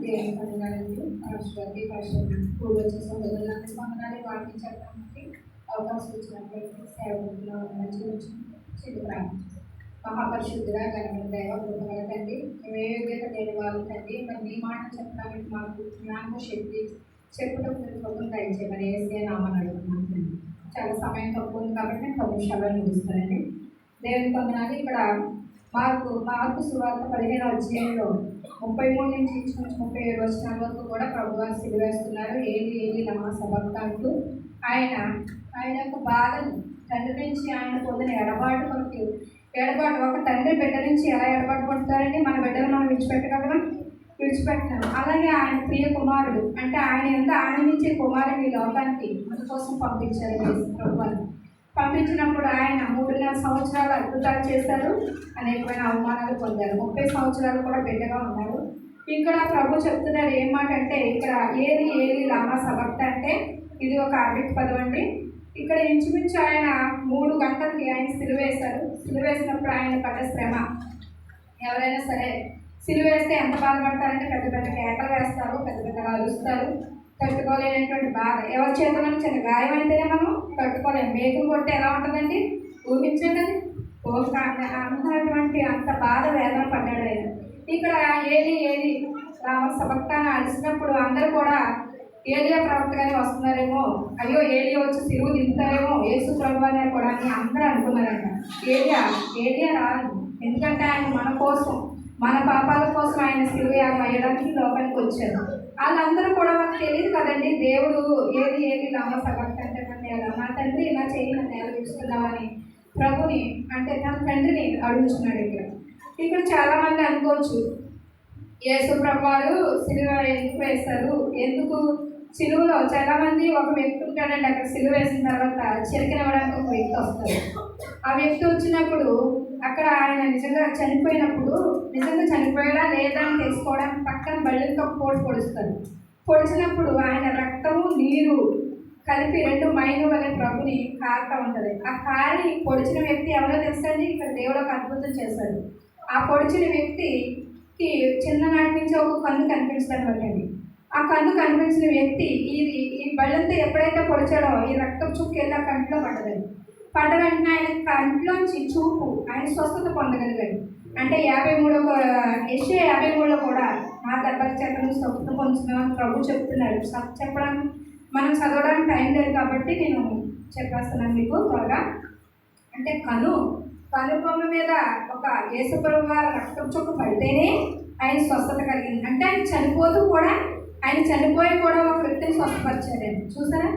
దేవుని పొందడానికి రాష్ట్రానికి పూర్వజ సహోదరులందరూ పొందడానికి వాటిని చెప్పడానికి అవకాశం ఇచ్చినట్లయితే సేవకుల్లో మహాపరిశుద్ధుడా ఘనమైన దైవ కృపగల తండ్రి, ఏ యోగ్యత లేని వాళ్ళు తండ్రి, మరి నీ మాట చెప్పడానికి మాకు జ్ఞానము శక్తి చెప్పుటకు దయచేయమని ఏసయ్య నామని అడుగుతున్నాను తండ్రి. చాలా సమయం తక్కువ ఉంది కాబట్టి నేను 10 నిమిషాల్లో ముగిస్తానండి. దేవుని పొందనాలి. ఇక్కడ మార్కు సువార్త 15వ అధ్యాయంలో 33 నుంచి 37 వచనాల వరకు కూడా ప్రభువారు సిలువేస్తున్నారు. ఏది లమా సబక్తా అంటూ ఆయన యొక్క బాధను తండ్రి నుంచి ఆయన పొందిన ఎడబాటు కొరకు ఎడబాటు ఒక తండ్రి బిడ్డ నుంచి ఎలా ఎడబాటు పడతారండి? మన బిడ్డలు మనం విడిచిపెట్టగలమా? విడిచిపెట్టినాం. అలాగే ఆయన ప్రియ కుమారుడు అంటే ఆయన ఎంత ఆనందించే కుమారుడు ఈ లోకానికి మన కోసం పంపించారు ప్రభువారు. పంపించినప్పుడు ఆయన 3.5 సంవత్సరాలు అద్భుతాలు చేశారు, అనేకమైన అవమానాలు పొందారు. 30 సంవత్సరాలు కూడా బిడ్డగా ఉన్నారు. ఇక్కడ ప్రభు చెప్తున్నారు ఏం మాట అంటే, ఇక్కడ ఏది ఏది లామా సబక్త అంటే ఇది ఒక అరబిక్ పదం అండి. ఇక్కడ ఇంచుమించు ఆయన 3 గంటలకి ఆయన సిలువేశారు. సిలువేసినప్పుడు ఆయన పడ్డ శ్రమ, ఎవరైనా సరే సిలువేస్తే ఎంత బాధపడతారంటే పెద్ద పెద్ద కేకలు వేస్తారు, పెద్ద పెద్దగా అరుస్తారు. తట్టుకోలేనటువంటి బాధ, ఎవరి చేతుల్లో చిన్న గాయం అయితేనే మనం తట్టుకోలేము. మేకులు కొట్టి ఎలా ఉంటుందండి ఊహించండి. అన్నటువంటి అంత బాధ వేదన పడ్డాడు ఆయన. ఇక్కడ ఏది ఏది రామ సబక్తాన్ని అడిచినప్పుడు అందరూ కూడా ఏలియా ప్రవక్తగానే వస్తున్నారేమో, అయ్యో ఏలియా వచ్చి సిరువు దింపుతారేమో యేసు ప్రభు అనే కూడా అని అందరూ అనుకున్నారంట. ఏలియా రాదు, ఎందుకంటే ఆయన మన కోసం, మన పాపాల కోసం ఆయన సిలువయాగం అయ్యడానికి లోకానికి వచ్చారు. వాళ్ళందరూ కూడా మనకు తెలియదు కదండి, దేవుడు ఏది ఏది లామ సబక్త అంటే నా తండ్రి ఇలా చేయి నన్ను ఎలా చూస్తున్నామని ప్రభుని అంటే తన తండ్రిని అడుగుతున్నాడు. ఇక్కడ చాలామంది అనుకోవచ్చు యేసు ప్రభువారు సిలువ ఎందుకు వేస్తారు, ఎందుకు సిలువలో చాలామంది ఒక వ్యక్తి ఉంటాడండి, అక్కడ సిలువ వేసిన తర్వాత చిరికినవ్వడానికి ఒక వ్యక్తి వస్తారు. ఆ వ్యక్తి వచ్చినప్పుడు అక్కడ ఆయన నిజంగా చనిపోయాడా లేదా అని తెలుసుకోవడానికి పక్కన బళ్ళకి ఒక పోటు పొడుస్తారు. పొడిచినప్పుడు ఆయన రక్తము నీరు కలిపి 2 మైలు వలె ప్రభుని కారుతూ ఉంటుంది. ఆ కారి పొడిచిన వ్యక్తి ఎవరో తెలుసండి, ఇక్కడ దేవుడు ఒక అద్భుతం చేశాడు. ఆ పొడిచిన వ్యక్తికి చిన్ననాటి నుంచి ఒక కన్ను కనిపించడం పట్టండి. ఆ కన్ను కనిపించిన వ్యక్తి ఈ బళ్ళంతా ఎప్పుడైతే పొడిచాడో ఈ రక్తం చుక్కు వెళ్ళి ఆ కంట్లో పడ్డదండి. పడ్డ వెంటనే ఆయన కంట్లోంచి చూపు ఆయన స్వస్థత పొందగలిగాడు. అంటే 53లో కూడా నా దెబ్బల చేతను స్వస్థత పొందుతున్నామని ప్రభు చెప్తున్నాడు. చెప్పడానికి మనం చదవడానికి టైం లేదు కాబట్టి నేను చెప్పేస్తున్నాను మీకు త్వరగా. అంటే కనుబొమ్మ మీద ఒక యేసుప్రభు వారి రక్తం చుక్క పడితేనే ఆయన స్వస్థత కలిగింది. అంటే ఆయన చనిపోయి కూడా ఒక వ్యక్తిని స్వస్థపరిచారండి. చూసారా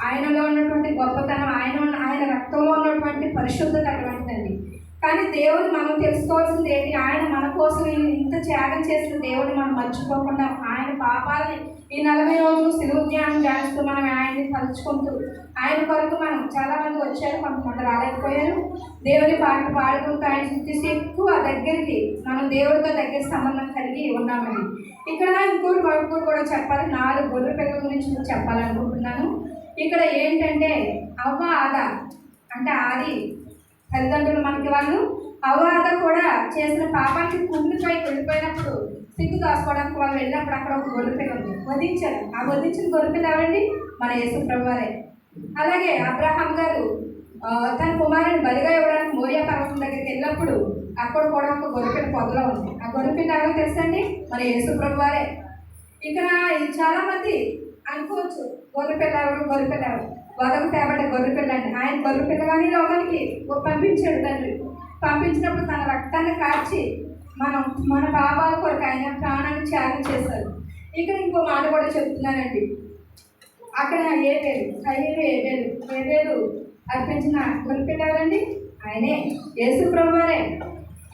ఆయనలో ఉన్నటువంటి గొప్పతనం, ఆయన రక్తంలో ఉన్నటువంటి పరిశుద్ధత అటువంటిదండి. కానీ దేవుడు మనం తెలుసుకోవాల్సింది ఏంటి, ఆయన మన కోసం ఇంత త్యాగం చేసిన దేవుడిని మనం మర్చిపోకుండా ఆయన పాపాలని ఈ 40 రోజులు సిలువ ధ్యానం చేస్తూ మనం ఆయన్ని తలుచుకుంటూ ఆయన కొరకు మనం చాలామంది వచ్చారు, కొంతమంది రాలేకపోయారు. దేవుని పాటలు పాడుకుంటూ ఆయన చూసి ఎక్కువ దగ్గరికి మనం దేవుడితో దగ్గర సంబంధం కలిగి ఉన్నామని. ఇక్కడ ఇంకోటి కూడా చెప్పాలి, 4 గొర్రె పిల్లల గురించి చెప్పాలనుకుంటున్నాను. ఇక్కడ ఏంటంటే అవ్వ ఆద అంటే ఆది తల్లిదండ్రులు మనకి వాళ్ళు అవ్వ కూడా చేసిన పాపానికి కుండిపైకి వెళ్ళిపోయినప్పుడు సిగ్గు దాచుకోవడానికి వాళ్ళు వెళ్ళినప్పుడు అక్కడ ఒక గొర్రెపిల్ల ఉంది, వధించారు. ఆ వధించిన గొర్రెపిల్ల ఎవరండి, మన యేసు ప్రభువారే. అలాగే అబ్రహాం గారు తన కుమారుని బలిగా ఇవ్వడానికి మోరియా పర్వతం దగ్గరికి వెళ్ళినప్పుడు అక్కడ కూడా ఒక గొర్రెపిల్ల పొదలో ఉంది. ఆ గొర్రెపిల్ల ఎవరో తెలుసండి, మన యేసు ప్రభువారే. ఇక్కడ చాలామంది అనుకోవచ్చు గొర్రెపిల్ల ఎవరు వదకు తేబడ్డ గొర్రెపిల్ల అండి. ఆయన గొర్రెపిల్లగానే లోకానికి పంపించాడు తండ్రి. పంపించినప్పుడు తన రక్తాన్ని కార్చి మన పాపాల కొరకు ఆయన ప్రాణాన్ని త్యాగం చేశారు. ఇక్కడ ఇంకో మాట కూడా చెప్తున్నానండి, అక్కడ ఏవేలు అర్పించిన గొర్రెపిల్ల ఎవరండి, ఆయనే యేసు ప్రభువారే.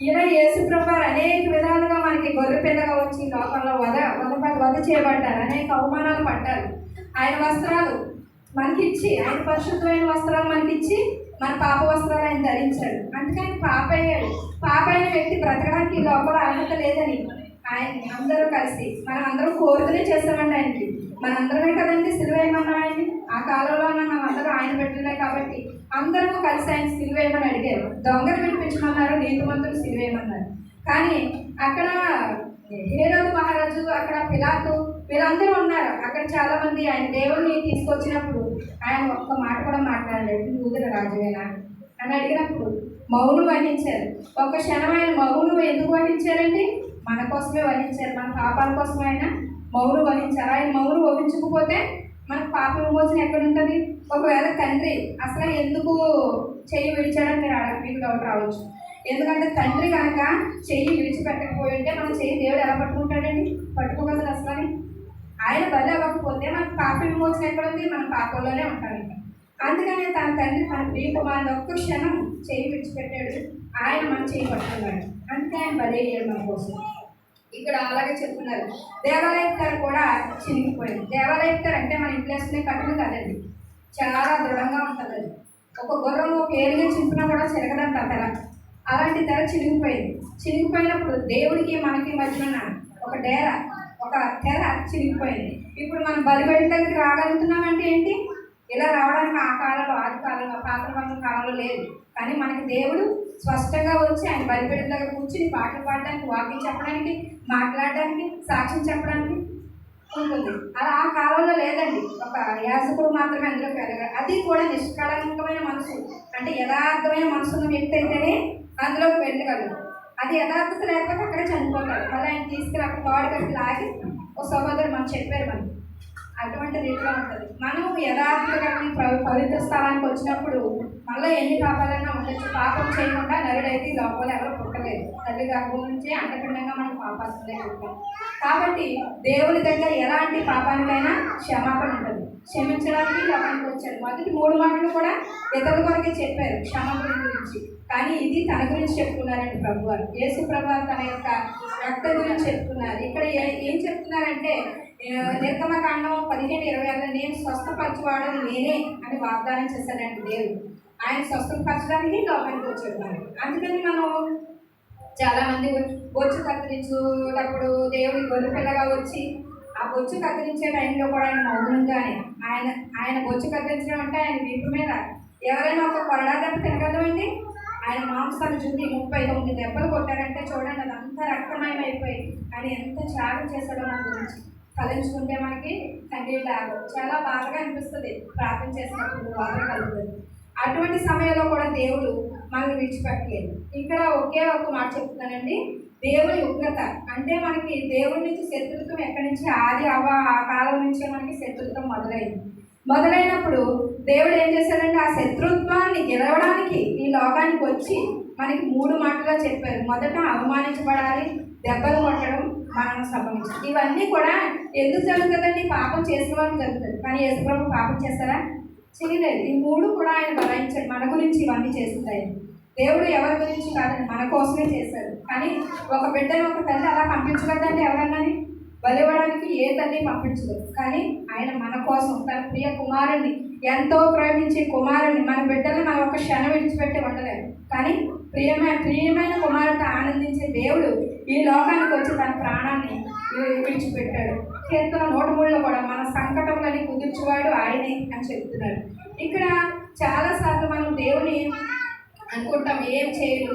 ఇలా యేసు ప్రభువారు అనేక విధాలుగా మనకి గొర్రెపిల్లగా వచ్చి లోకంలో వధ చేయబడ్డారు, అనేక అవమానాలు పడ్డారు. ఆయన వస్త్రాలు మనకిచ్చి, ఆయన పరిశుద్ధమైన వస్త్రాలు మనకిచ్చి మన పాప వస్త్రాలు ఆయన ధరించాడు. అందుకని పాప అయిన వ్యక్తి బ్రతకడానికి ఈ లోపల అర్హత లేదని ఆయన్ని అందరూ కలిసి మనం అందరం కోరుకునే చేస్తామండి. ఆయనకి మనందరమే కదండి సిలువేయమన్నాం ఆయన్ని. ఆ కాలంలో మనం అందరూ ఆయన పెట్టలే కాబట్టి అందరూ కలిసి ఆయన సిలువేయమని అడిగారు. దొంగలు వినిపించమన్నారు, నీతిమంతులు సిలువేయమన్నారు. కానీ అక్కడ హేరోదు మహారాజు, అక్కడ పిలాతు, వీళ్ళందరూ ఉన్నారు. అక్కడ చాలామంది ఆయన దేవుడిని తీసుకొచ్చినప్పుడు ఆయన ఒక్క మాట కూడా మాట్లాడలేదు, యూదుల రాజువేనా అని అడిగినప్పుడు మౌనం వహించారు. ఒక క్షణం ఆయన మౌనం ఎందుకు వహించారండి, మన కోసమే వహించారు, మన పాపాల కోసమే ఆయన మౌనం వహించారు. ఆయన మౌనం వహించకపోతే మనకు పాప విమోచన ఎక్కడ ఉంటుంది? ఒకవేళ తండ్రి అసలు ఎందుకు చెయ్యి విడిచాడని మీకు డౌట్ రావచ్చు. ఎందుకంటే తండ్రి కనుక చెయ్యి విడిచిపెట్టకపోయి ఉంటే మన చెయ్యి దేవుడు ఎలా పట్టుకుంటాడండి, పట్టుకోగలదు అసలు. ఆయన బలి అవ్వకపోతే మనకు పాప విమోచన ఎక్కడ ఉంది, మన పాపంలోనే ఉంటాం. ఇంకా అందుకని తన తండ్రి మన ప్రియ కుమారుడు ఒక్క క్షణం చెయ్యి విడిచిపెట్టాడు. ఆయన మన చేయి పట్టుకున్నాడు, అంటే ఆయన బలయ్యాడు మన కోసం. ఇక్కడ అలాగే చెప్తున్నారు. దేవాలయత్తారు కూడా చినిగిపోయింది. దేవాలయత్తారు అంటే మన ఇంట్లో వేసుకునే కట్టులు కాదండి, చాలా దృఢంగా ఉంటుంది అది. ఒక గుర్రం ఒక ఏలుగా చింపినా కూడా చిరగదంట తెర. అలాంటి తెర చినిగిపోయింది. చినిగిపోయినప్పుడు దేవుడికి మనకి మధ్యన ఒక ఒక తెర చినిగిపోయింది. ఇప్పుడు మనం బలిబడి దగ్గరికి రాగలుగుతున్నామంటే ఏంటి? ఇలా రావడానికి ఆ కాలంలో, ఆది కాలంలో, పాత కాలంలో లేదు. కానీ మనకి దేవుడు స్పష్టంగా వచ్చి ఆయన బలిపీఠం దగ్గర కూర్చుని పాటలు పాడడానికి, వాక్యం చెప్పడానికి, మాట్లాడడానికి, సాక్ష్యం చెప్పడానికి ఉంటుంది. అలా ఆ కాలంలో లేదండి. ఒక యాజకుడు మాత్రమే అందులో పెరగాలి. అది కూడా నిష్కళంకమైన మనసు, అంటే యథార్థమైన మనసున్న వ్యక్తి అయితేనే అందులోకి వెళ్ళగలరు. అది యథార్థత లేకపోతే అక్కడే చనిపోతారు. మళ్ళీ ఆయన తీసుకుని అక్కడ తోడు కట్టి లాగి ఒక సహోదరుడు మనం చెప్పారు, మనకి అటువంటి రీతిలో ఉంటుంది. మనం యథార్థంగా పవిత్ర స్థలానికి వచ్చినప్పుడు మళ్ళీ ఎన్ని పాపాలన్నా ఉండొచ్చు. పాపం చేయకుండా నరుడైతే ఈ లోపల ఎవరు పుట్టలేదు. తల్లి గర్భం నుంచే అండపిండంగా మనం పాపాలే ఉంటాం. కాబట్టి దేవుని దగ్గర ఎలాంటి పాపానికైనా క్షమాపణ ఉంటుంది. క్షమించడానికి లోకానికి వచ్చారు. మొదటి 3 మాటలు కూడా ఇతరుల కొరకే చెప్పారు క్షమాపణ గురించి. కానీ ఇది తన గురించి చెప్తున్నారండి ప్రభువారు. యేసు ప్రభువారు తన యొక్క రక్త గురించి చెప్తున్నారు. ఇక్కడ ఏం చెప్తున్నారంటే నిర్గమకాండం 15:26 నేను స్వస్థపరచువాడని నేనే అని వాగ్దానం చేశాడండి దేవుడు. ఆయన స్వస్థపరచడానికి లోకానికి వచ్చాడు. అందుకని మనం చాలామంది బొచ్చు కత్తిరించేటప్పుడు దేవుడి గొర్రెపిల్లగా వచ్చి ఆ బొచ్చు కత్తిరించే టైంలో కూడా ఆయన మౌనంగానే ఆయన బొచ్చు కత్తిరించడం అంటే ఆయన వీపు మీద ఎవరైనా ఒక కొరడా దెబ్బ తిరగదండి. ఆయన మాంసాలు చూసి 39 దెబ్బలు కొట్టారంటే చూడండి, అదంతా రక్తమయం అయిపోయి ఆయన ఎంత త్యాగం చేశాడో మన గురించి ఫలించుకుంటే మనకి కన్నీళ్ళు లాగవు. చాలా బాధగా అనిపిస్తుంది ప్రార్థన చేసినప్పుడు, బాధ కలుగుతుంది. అటువంటి సమయంలో కూడా దేవుడు మనల్ని విడిచిపెట్టలేదు. ఇక్కడ ఒకే ఒక మాట చెప్తున్నానండి, దేవుని ఉగ్రత అంటే మనకి దేవుడి నుంచి శత్రుత్వం ఎక్కడి నుంచి ఆ కాలం నుంచే మనకి శత్రుత్వం మొదలైనప్పుడు దేవుడు ఏం చేశాడంటే ఆ శత్రుత్వాన్ని గెలవడానికి ఈ లోకానికి వచ్చి మనకి 3 మాటలుగా చెప్పారు. మొదట అవమానించబడాలి, దెబ్బలు కొట్టడం, మరణం సంభవించడం. ఇవన్నీ కూడా ఎందుకు జరుగుతుందండి? పాపం చేసిన వాళ్ళకి జరుగుతుంది. కానీ యేసుప్రభు పాపం చేస్తారా? చేయలేదు. ఈ 3 కూడా ఆయన భరించాడు. మన గురించి ఇవన్నీ చేస్తుంటాయి. దేవుడు ఎవరి గురించి కాదండి, మన కోసమే చేశారు. కానీ ఒక బిడ్డను ఒక తల్లి అలా పంపించగలదండి ఎవరన్నా? బలివ్వడానికి ఏ తల్లి పంపించదు. కానీ ఆయన మన కోసం తన ప్రియ కుమారుణ్ణి, ఎంతో ప్రేమించే కుమారుణ్ణి, మన బిడ్డలు మనం ఒక క్షణం విడిచిపెట్టి ఉండలేము. కానీ ప్రియమైన కుమారుడితో ఆనందించే దేవుడు ఈ లోకానికి వచ్చి తన ప్రాణాన్ని విడిచిపెట్టాడు. కీర్తన 103లో కూడా మన సంకటములని కుదుర్చువాడు ఆయనే అని చెప్తున్నాడు. ఇక్కడ చాలాసార్లు మనం దేవుని అనుకుంటాం, ఏం చేయడు.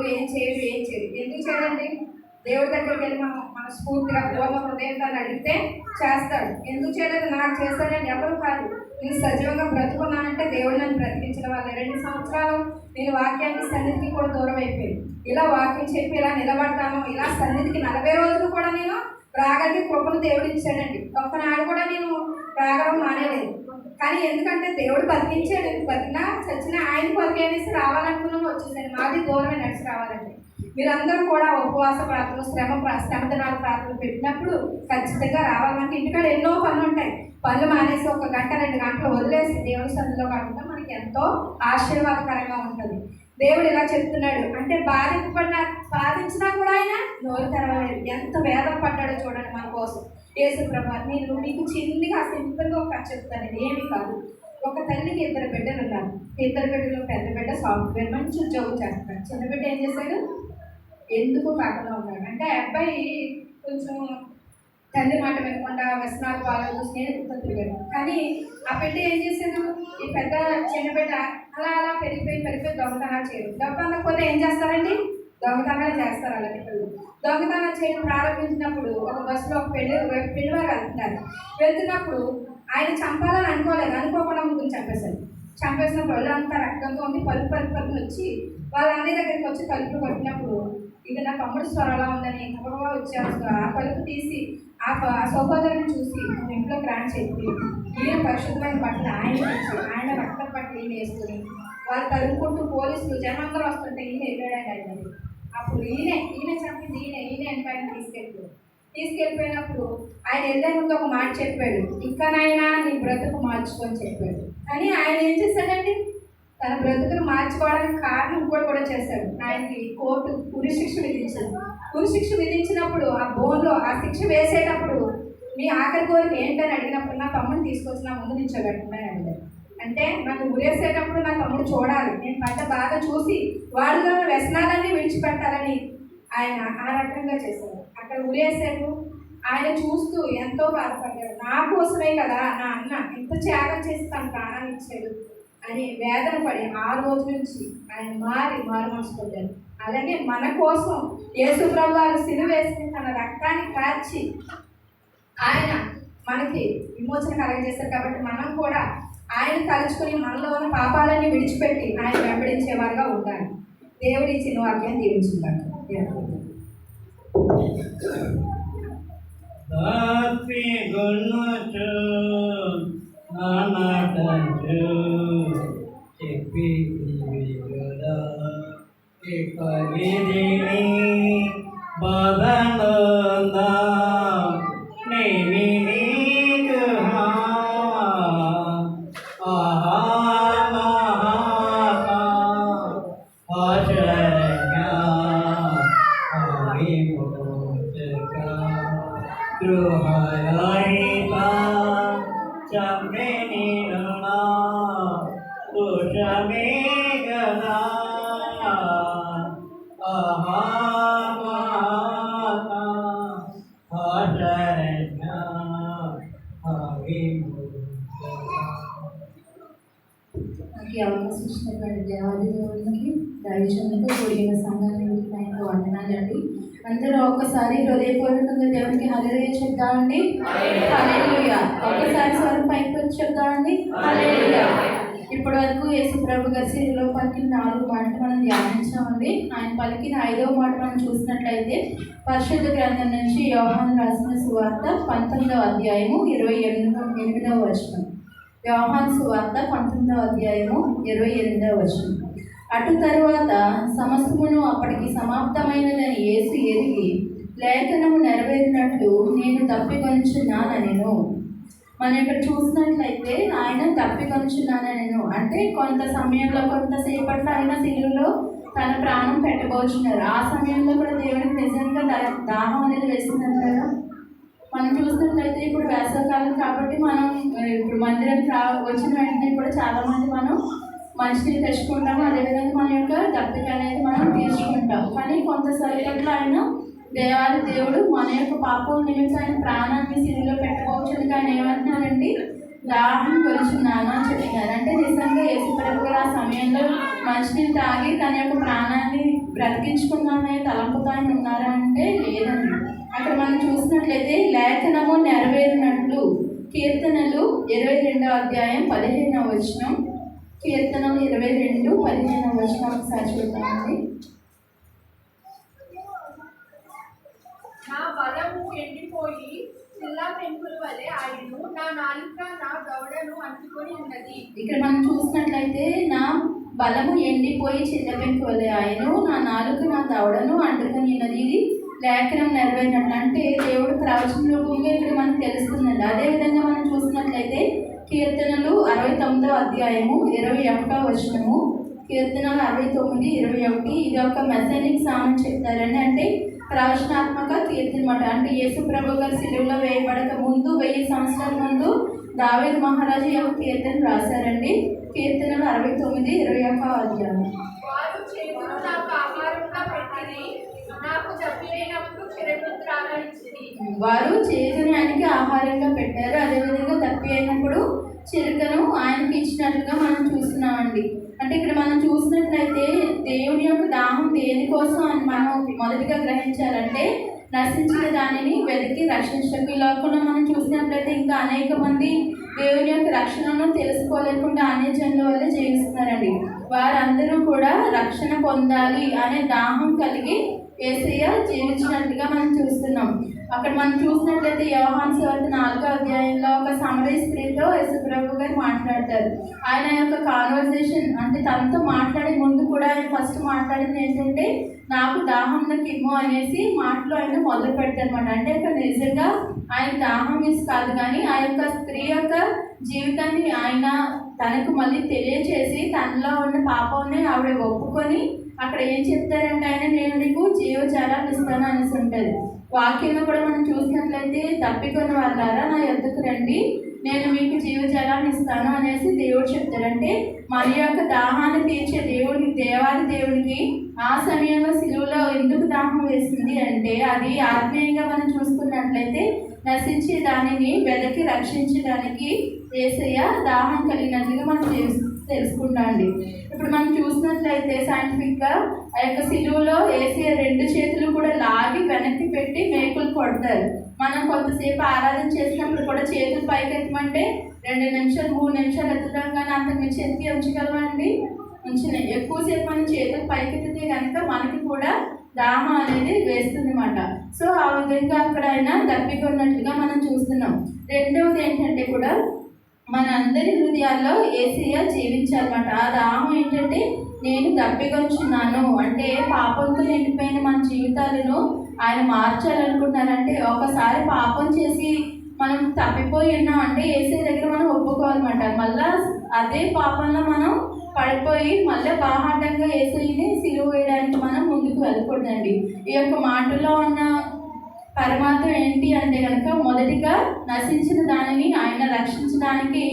ఎందుకు చేయడండి? దేవుడి దగ్గరికి వెళ్ళి మనం మనస్ఫూర్తిగా పూర్ణ హృదయంతో అడిగితే చేస్తాడు. ఎందుకు చేయలేదు? నాకు చేస్తాడని ఎవరు కాదు. నేను సజీవంగా బ్రతుకున్నానంటే దేవుడు నన్ను బ్రతికించడం వల్ల 2 సంవత్సరాలు నేను వాక్యానికి సన్నిధికి కూడా దూరం అయిపోయింది. ఇలా వాక్యం చెప్పి ఇలా నిలబడతాను, ఇలా సన్నిధికి 40 రోజులు కూడా నేను రాగలిగే కృపను దేవుడు ఇచ్చాడండి. ఒక్కనాడు కూడా నేను రాగడం మానేలేదు. కానీ ఎందుకంటే దేవుడు బతికించాడు. బతికినా చచ్చినా ఆయన బతికేసి రావాలనుకున్నాము, వచ్చేసాను. మాది దూరమే నడిచి రావాలండి. మీరందరూ కూడా ఉపవాస ప్రార్థనలు, శ్రమ దినాలు ప్రార్థనలు పెట్టినప్పుడు ఖచ్చితంగా రావాలంటే ఇంటికాడ ఎన్నో పనులు ఉంటాయి. పనులు మానేసి 1 గంట 2 గంటలు వదిలేసి దేవుని సన్నిధిలో గడపడం మనకి ఎంతో ఆశీర్వాదకరంగా ఉంటుంది. దేవుడు ఇలా చెప్తున్నాడు అంటే బాధించినా కూడా ఆయన నోరు తెరవలేదు. ఎంత వేదన పడ్డాడో చూడండి మన కోసం. యేసు ప్రభు నేను మీకు చిన్నగా సింపుల్గా ఒక చెప్తాను, ఏమీ కాదు. ఒక తల్లికి 2 బిడ్డలు ఉన్నారు. 2 బిడ్డలు, పెద్ద బిడ్డ సాఫ్ట్వేర్ మంచి ఉద్యోగం చేస్తాడు. చిన్న బిడ్డ ఏం చేశాడు? ఎందుకు కాకుండా ఉన్నాడు. అంటే అబ్బాయి కొంచెం తల్లి మాట వినకుండా వ్యసనాలు పాలు స్నేహితులతో తిరిగాడు. కానీ ఆ బిడ్డ ఏం చేశాడు? ఈ చిన్న బిడ్డ అలా పెరిగిపోయి దొంగతనాలు చేయరు. దొంగతనకపోతే ఏం చేస్తారండి? దొంగతనాలు చేస్తారు. అలాంటి పిల్లలు దొంగతనాలు చేయడం ప్రారంభించినప్పుడు ఒక బస్సులో ఒక పెళ్లివారు వెళ్తున్నప్పుడు ఆయన చంపాలని అనుకోకుండా ముగ్గురు చంపేసినప్పుడు వాళ్ళంతా రక్తంతో ఉండి పలుపు వచ్చి వాళ్ళ అన్ని దగ్గరికి వచ్చి తలుపు కొట్టినప్పుడు ఇది నా తమ్ముడు స్వరలా ఉందని గొప్పగా వచ్చారు. ఆ పలుపు తీసి ఆ సహోదరుని చూసి ఇంట్లోకి రాని చెప్పి ఈయన పరిశుద్ధమైన బట్టలు ఆయన రక్తం బట్టలు ఈయన వేసుకుని వాళ్ళు తలుపుకుంటూ పోలీసులు జనందరూ వస్తుంటే ఈయన వెళ్ళాడండి. ఆయన అప్పుడు ఈయన చంపింది ఈయన అంటే ఆయన తీసుకెళ్ళిపోయినప్పుడు ఆయన వెళ్ళే ముందు ఒక మాట చెప్పాడు, ఇక్కడైనా నీ బ్రతుకు మార్చుకొని చెప్పాడు. కానీ ఆయన ఏం చేశాడండి? తన బ్రతుకును మార్చుకోవడానికి కారణం ఇంకోటి కూడా చేశాడు. ఆయనకి కోర్టు ఉరి శిక్ష విధించింది. ఉరి శిక్ష విధించినప్పుడు ఆ బోన్లో ఆ శిక్ష వేసేటప్పుడు మీ ఆఖరి కోరిక ఏంటని అడిగినప్పుడు నా తమ్ముడిని తీసుకొచ్చి నా ముందు నిల్చోబెట్టుకున్నాను అడిగారు. అంటే నాకు ఉరేసేటప్పుడు నా తమ్ముడు చూడాలి, నేను పడ్డ బాగా చూసి వాడిలో వ్యసనాలన్నీ విడిచిపెట్టాలని ఆయన ఆ రకంగా చేశారు. అక్కడ ఉరేసాడు. ఆయన చూస్తూ ఎంతో బాధపడ్డాడు. నా కోసమే కదా నా అన్న ఇంత త్యాగం చేసి తన ప్రాణాన్ని ఇచ్చాడు అని వేదన పడి ఆ రోజు నుంచి ఆయన మారు మనసు పొందాడు. అలాగే మన కోసం యేసుప్రభు వారు సిలువ వేసి తన రక్తాన్ని కార్చి ఆయన మనకి విమోచన కలగజేశారు. కాబట్టి మనం కూడా ఆయన తలుచుకుని మనలో ఉన్న పాపాలన్నీ విడిచిపెట్టి ఆయన వెంబడించేవారుగా ఉండాలి. దేవుడి ఇచ్చిన వాక్యాన్ని దీవించుకుంటాను. దాపి గుణచు నానాటచు చెప్పి విగదా ఇకగిరిని బదనందా నేవినికు ఆహా మహా ఆశర్య అవిమోచక గృహరహిత చంపిని రుణా దోషమే గదా ఆహా మహా ఆశర్య మనకి అవకాశం ఇచ్చినటువంటి దేవాది దేవునికి దైవజనులకు కూడిన సంఘానికి ఆయన వందనాలండి. అందరూ ఒక్కసారి హృదయపూర్వకంగా దేవునికి హల్లెలూయా చెప్దామండి. హల్లెలూయా. ఒక్కసారి స్వరం పైకి వచ్చి చెప్దామండి. హల్లెలూయా. ఇప్పటి వరకు యేసు ప్రభు గారి శిలువలో పలికిన 4 మాటలు మనం ధ్యానించామండి. ఆయన పలికిన 5వ మాట మనం చూసినట్లయితే పరిశుద్ధ గ్రంథం నుంచి యోహాను రాసిన సువార్త 19వ అధ్యాయము 28వ వచనం. యోహాను సువార్త 19వ అధ్యాయము 28వ వచనం. అటు తరువాత సమస్తమును అప్పటికి సమాప్తమైనదని యేసు ఎరిగి లేఖనము నెరవేరినట్లు నేను తప్పికొనుచున్నానెను. మనం ఇక్కడ చూసినట్లయితే ఆయన తప్పికొనుచున్నానెను అంటే కొంత సమయంలో కొంతసేపట్లో ఆయన శిలువలో తన ప్రాణం పెట్టబోచున్నారు. ఆ సమయంలో కూడా దేవుడికి నిజంగా దాహం అనేది వేస్తున్నారు కదా. మనం చూసినట్లయితే ఇప్పుడు వేసవకాలం కాబట్టి మనం ఇప్పుడు మందిరానికి వచ్చిన వెంటనే కూడా చాలామంది మనం మంచినీళ్ళు తెచ్చుకుంటాము. అదేవిధంగా మన యొక్క దప్పిక అనేది మనం తీసుకుంటాం. కానీ కొంతసేపట్లో ఆయన దేవుడు మన యొక్క పాపం నిమిత్తం ఆయన ప్రాణాన్ని శిలువలో పెట్టబోచుంది. కానీ ఏమంటున్నారండి, దాహం కొలుచున్నాను అని చెప్తున్నారు. అంటే నిజంగా యేసుప్రభు గారు ఆ సమయంలో మంచినీళ్ళు తాగి తన యొక్క ప్రాణాన్ని బ్రతికించుకున్నామనే తలంపుతో ఆయన ఉన్నారా అంటే లేదండి. అక్కడ మనం చూసినట్లయితే లేఖనము నెరవేరినట్లు కీర్తనలు 22వ అధ్యాయం 15వ వచనం. కీర్తనలు 22:15వ వచనం ఒకసారి చూద్దామండి. నా బలము ఎండిపోయి చిల్లా పెంకుల వలె ఆయను, నా నాలుక నా దవడను అంటుకొని ఉన్నది. ఇక్కడ మనం చూసినట్లయితే నా బలము ఎండిపోయి చిల్ల పెంకు వలె ఆయను, నా నాలుక నా దవడను అంటుకొని ఉన్నది. ఇది లేఖనం నెరవేరినట్లు అంటే దేవుడు ప్రవచన రూపంగా ఇక్కడ మనకు తెలుస్తుందండి. అదేవిధంగా మనం చూసినట్లయితే కీర్తనలు 69వ అధ్యాయము 21వ వచనము. కీర్తనలు 69:21. ఇది ఒక మెసానిక్ సాంగ్ చెప్తారండి. అంటే ప్రవచనాత్మక కీర్తన మాట. అంటే యేసు ప్రభు గారు శిలువలో వేయబడక ముందు 1000 సంవత్సరాల ముందు దావీదు మహారాజు యొక్క కీర్తన రాశారండి. కీర్తనలు 69:21వ అధ్యాయం. వారు చేతులు నాకు ఆహారంగా పెట్టిరి, నాకు జబ్బులైనప్పుడు చెరకు త్రాగనిచ్చిరి. వారు చేతుని ఆయనకి ఆహారంగా పెట్టారు. అదేవిధంగా తప్పి అయినప్పుడు చిరుకను ఆయనకి ఇచ్చినట్లుగా మనం చూస్తున్నామండి. అంటే ఇక్కడ మనం చూసినట్లయితే దేవుని యొక్క దాహం దేనికోసం అని మనం మొదటిగా గ్రహించాలంటే నశించిన దానిని వెతికి రక్షించకు. ఈ లోకంలో మనం చూసినట్లయితే ఇంకా అనేక మంది దేవుని యొక్క రక్షణను తెలుసుకోలేకుండా అన్యజనుల వల్ల జీవిస్తున్నారండి. వారందరూ కూడా రక్షణ పొందాలి అనే దాహం కలిగి యేసయ్య జీవించినట్టుగా మనం చూస్తున్నాం. అక్కడ మనం చూసినట్లయితే యోహాను సువార్త 4వ అధ్యాయంలో ఒక సమరయ స్త్రీతో యేసుప్రభు గారు మాట్లాడతారు. ఆయన యొక్క కాన్వర్సేషన్ అంటే తనతో మాట్లాడే ముందు కూడా ఆయన ఫస్ట్ మాట్లాడింది ఏంటంటే నాకు దాహంలోకి ఇమ్ము అనేసి మాటలు ఆయన మొదలు పెడతారు అనమాట. అంటే అక్కడ నిజంగా ఆయన దాహం మిస్ కాదు, కానీ ఆ యొక్క స్త్రీ యొక్క జీవితాన్ని ఆయన తనకు మళ్ళీ తెలియచేసి తనలో ఉన్న పాపాన్ని ఆవిడ ఒప్పుకొని అక్కడ ఏం చెప్తారంటే ఆయన నేను నీకు జీవజలాలు ఇస్తాను అనేసి ఉంటుంది. వాక్యంలో కూడా మనం చూసినట్లయితే తప్పికొని వాళ్ళారా నా యొద్దకు రండి నేను మీకు జీవజలాన్ని ఇస్తాను అనేసి దేవుడు చెప్తారు. అంటే మరి యొక్క దాహాన్ని తీర్చే దేవాది దేవుడికి ఆ సమయంలో సిలువలో ఎందుకు దాహం వేసింది అంటే అది ఆత్మీయంగా మనం చూసుకున్నట్లయితే నశించే దానిని వెదకి రక్షించడానికి యేసయ్య దాహం కలిగినట్లుగా మనం తెలుసుకుంటాండి. ఇప్పుడు మనం చూసినట్లయితే సైంటిఫిక్గా ఆ యొక్క సిలువలో యేసయ్య 2 చేతులు కూడా లాగి వెనక్కి పెట్టి మేకులు కొడతారు. మనం కొంతసేపు ఆరాధన చేసినప్పుడు కూడా చేతులు పైకి ఎత్తమంటే 2 నిమిషాలు 3 నిమిషాలు ఎత్తుతాం, కానీ అంతకు మించి ఎత్తి ఉంచగలమండి? ఎక్కువసేపు మనం చేతులు పైకెత్తితే కనుక మనకి కూడా దాహం అనేది వేస్తుంది అన్నమాట. సో ఆ విధంగా అక్కడ ఆయన దప్పికొన్నట్లుగా మనం చూస్తున్నాం. రెండవది ఏంటంటే కూడా మన అందరి హృదయాల్లో యేసయ్య జీవించాలన్నమాట. ఆ దాహం ఏంటంటే నేను దప్పికొంచున్నాను అంటే పాపంతో నిండిపోయిన మన జీవితాలను ఆయన మార్చాలనుకుంటున్నారంటే ఒకసారి పాపం చేసి మనం తప్పిపోయి ఉన్నాం అంటే యేసయ్య దగ్గర మనం ఒప్పుకోవాలన్నమాట. మళ్ళా అదే పాపంలో మనం పడిపోయి మళ్ళీ బాహాటంగా యేసయ్యని సిలువ వేయడానికి మనం ముందుకు వెళ్ళకూడదండి. ఈ యొక్క మాటలో ఉన్న పరమాత్మ ఏంటి అంటే కనుక మొదటిగా నశించిన దానిని ఆయన రక్షించడానికి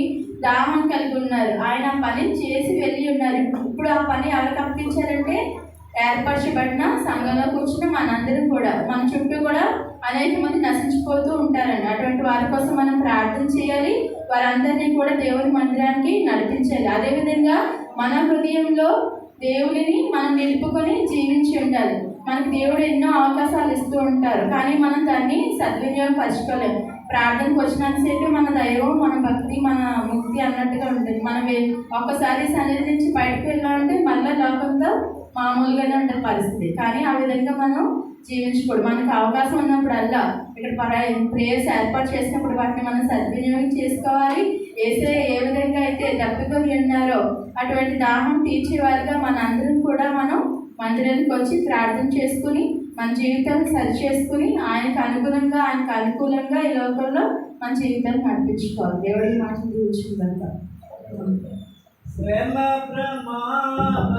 దాహం కలిగి ఉన్నారు. ఆయన పని చేసి వెళ్ళి ఉన్నారు. ఇప్పుడు ఆ పని ఎవరికి అప్పించారంటే ఏర్పరచబడిన సంఘంలో కూర్చున్న మనందరం కూడా మన చుట్టూ కూడా అనేక మంది నశించిపోతూ ఉంటారండి. అటువంటి వారి కోసం మనం ప్రార్థన చేయాలి, వారందరినీ కూడా దేవుని మందిరానికి నడిపించాలి. అదేవిధంగా మన హృదయంలో దేవుడిని మనం నిలుపుకొని జీవించి ఉండాలి. మనకు దేవుడు ఎన్నో అవకాశాలు ఇస్తూ ఉంటారు, కానీ మనం దాన్ని సద్వినియోగపరచుకోలేము. ప్రార్థనకు వచ్చినంతసేపు మన దైవం మన భక్తి మన ముక్తి అన్నట్టుగా ఉంటుంది. మనం ఒక్కసారి సన్నిధి నుంచి బయటకు వెళ్ళాలంటే మళ్ళీ లోకంతో మామూలుగానే ఉంటుంది పరిస్థితి. కానీ ఆ విధంగా మనం జీవించకూడదు. మనకు అవకాశం ఉన్నప్పుడల్లా ఇక్కడ ప్రేయర్స్ ఏర్పాటు చేసినప్పుడు వాటిని మనం సద్వినియోగం చేసుకోవాలి. యేసయ్య ఏ విధంగా అయితే దప్పికొని ఉన్నారో అటువంటి దాహం తీర్చేవారిగా మన అందరం కూడా మనం మందిరానికి వచ్చి ప్రార్థన చేసుకుని మన జీవితాన్ని సరి చేసుకుని ఆయనకు అనుగుణంగా ఆయనకు అనుకూలంగా ఈ లోకంలో మన జీవితాన్ని నడిపించుకోవాలి. దేవుడి మాటలు దీవించుకుందాం. శ్రమ ప్రమాద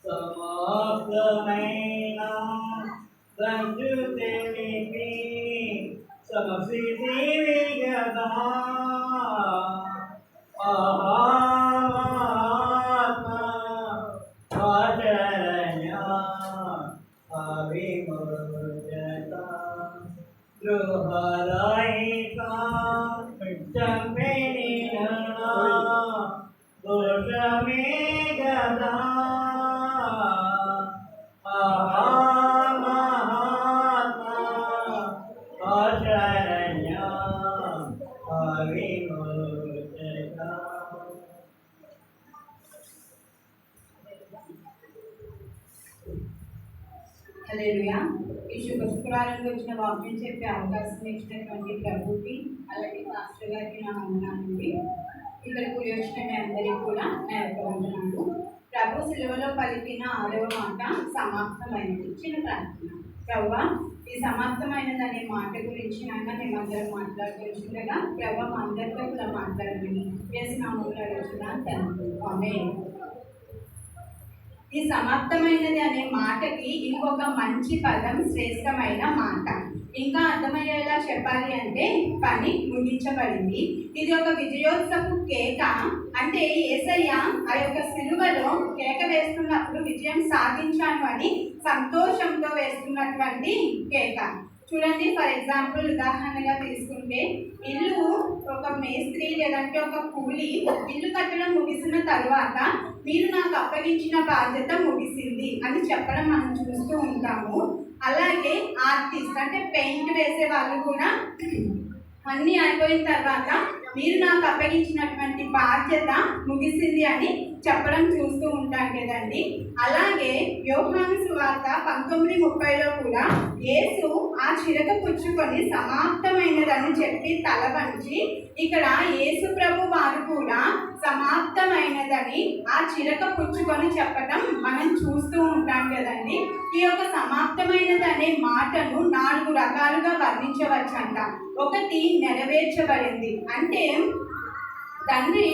సమాప్తమైన సంయుక్తి సమసిద్ధి గదా ఆత్మ ఆచరణ్య అవిమోచన ద్రోహరహిత చంపిన దోషమే గదా మహాత్మ ఆచరణ్య అవిమోచన. హల్లెలూయా. ఈ శుభ శుక్రవారంలో వచ్చిన వాక్యం చెప్పే అవకాశం ఇచ్చినటువంటి ప్రభుకి అలాగే మాస్టర్ గారికి నా వందనాలండి. ఇక్కడ కూడి వచ్చిన మీ అందరికీ కూడా నా యొక్క వందనాలు. ప్రభు సిలువలో పలికిన 6వ మాట సమాప్తమైనది. చిన్న ప్రార్థన. ప్రభువా, ఈ సమాప్తమైనది అనే మాట గురించి నాన్న మేమందరం మాట్లాడుతుండగా ప్రభు మా అందరితో కూడా మాట్లాడమని యేసు నామములో అడుగుతున్నాను తండ్రి. ఆమేన్. ఈ సమాప్తమైనది అనే మాటకి ఇంకొక మంచి పదం శ్రేష్టమైన మాట. ఇంకా అర్థమయ్యేలా చెప్పాలి అంటే పని ముగించబడింది. ఇది ఒక విజయోత్సవ కేక. అంటే యేసయ్య ఆ యొక్క సిలువలో కేక వేస్తున్నప్పుడు విజయం సాధించాను అని సంతోషంతో వేస్తున్నటువంటి కేక. చూడండి, ఫర్ ఎగ్జాంపుల్ ఉదాహరణగా తీసుకుంటే ఇల్లు ఒక మేస్త్రి లేదంటే ఒక కూలి ఇల్లు కట్టడం ముగిసిన తర్వాత మీరు నాకు అప్పగించిన బాధ్యత ముగిసింది అని చెప్పడం మనం చూస్తూ ఉంటాము. అలాగే ఆర్టిస్ట్ అంటే పెయింట్ వేసే వాళ్ళు కూడా అన్నీ అయిపోయిన తర్వాత మీరు నాకు అప్పగించినటువంటి బాధ్యత ముగిసింది అని చెప్పడం చూస్తూ ఉంటాం కదండి. అలాగే యోహాను సువార్త 19:30లో కూడా యేసు ఆ చిరక పుచ్చుకొని సమాప్తమైనదని చెప్పి తల వంచి, ఇక్కడ యేసు ప్రభు వారు కూడా సమాప్తమైనదని ఆ చిరక పుచ్చుకొని చెప్పటం మనం చూస్తూ ఉంటాం కదండి. ఈ యొక్క సమాప్తమైనది అనే మాటను 4 రకాలుగా వర్ణించవచ్చంట. ఒకటి నెరవేర్చబడింది, అంటే తండ్రి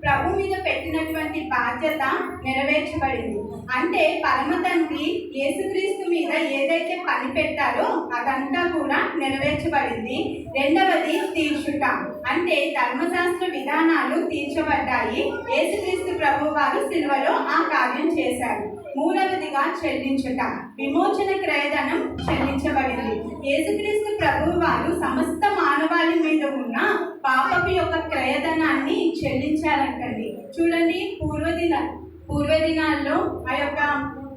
ప్రభు మీద పెట్టినటువంటి బాధ్యత నెరవేర్చబడింది. అంటే పరమ తండ్రి యేసుక్రీస్తు మీద ఏదైతే పని పెట్టారో అదంతా కూడా నెరవేర్చబడింది. రెండవది తీర్చుట, అంటే ధర్మశాస్త్ర విధానాలు తీర్చబడ్డాయి. యేసుక్రీస్తు ప్రభు వారు సిలువలో ఆ కార్యం చేశారు. మూడవదిగా చెల్లించుట, విమోచన క్రయధనం చెల్లించబడింది. యేసుక్రీస్తు ప్రభు వారు సమస్త మానవాళి మీద ఉన్న పాపపు యొక్క క్రయధనాన్ని చెల్లించారంటండి. చూడండి, పూర్వదినాల్లో ఆ యొక్క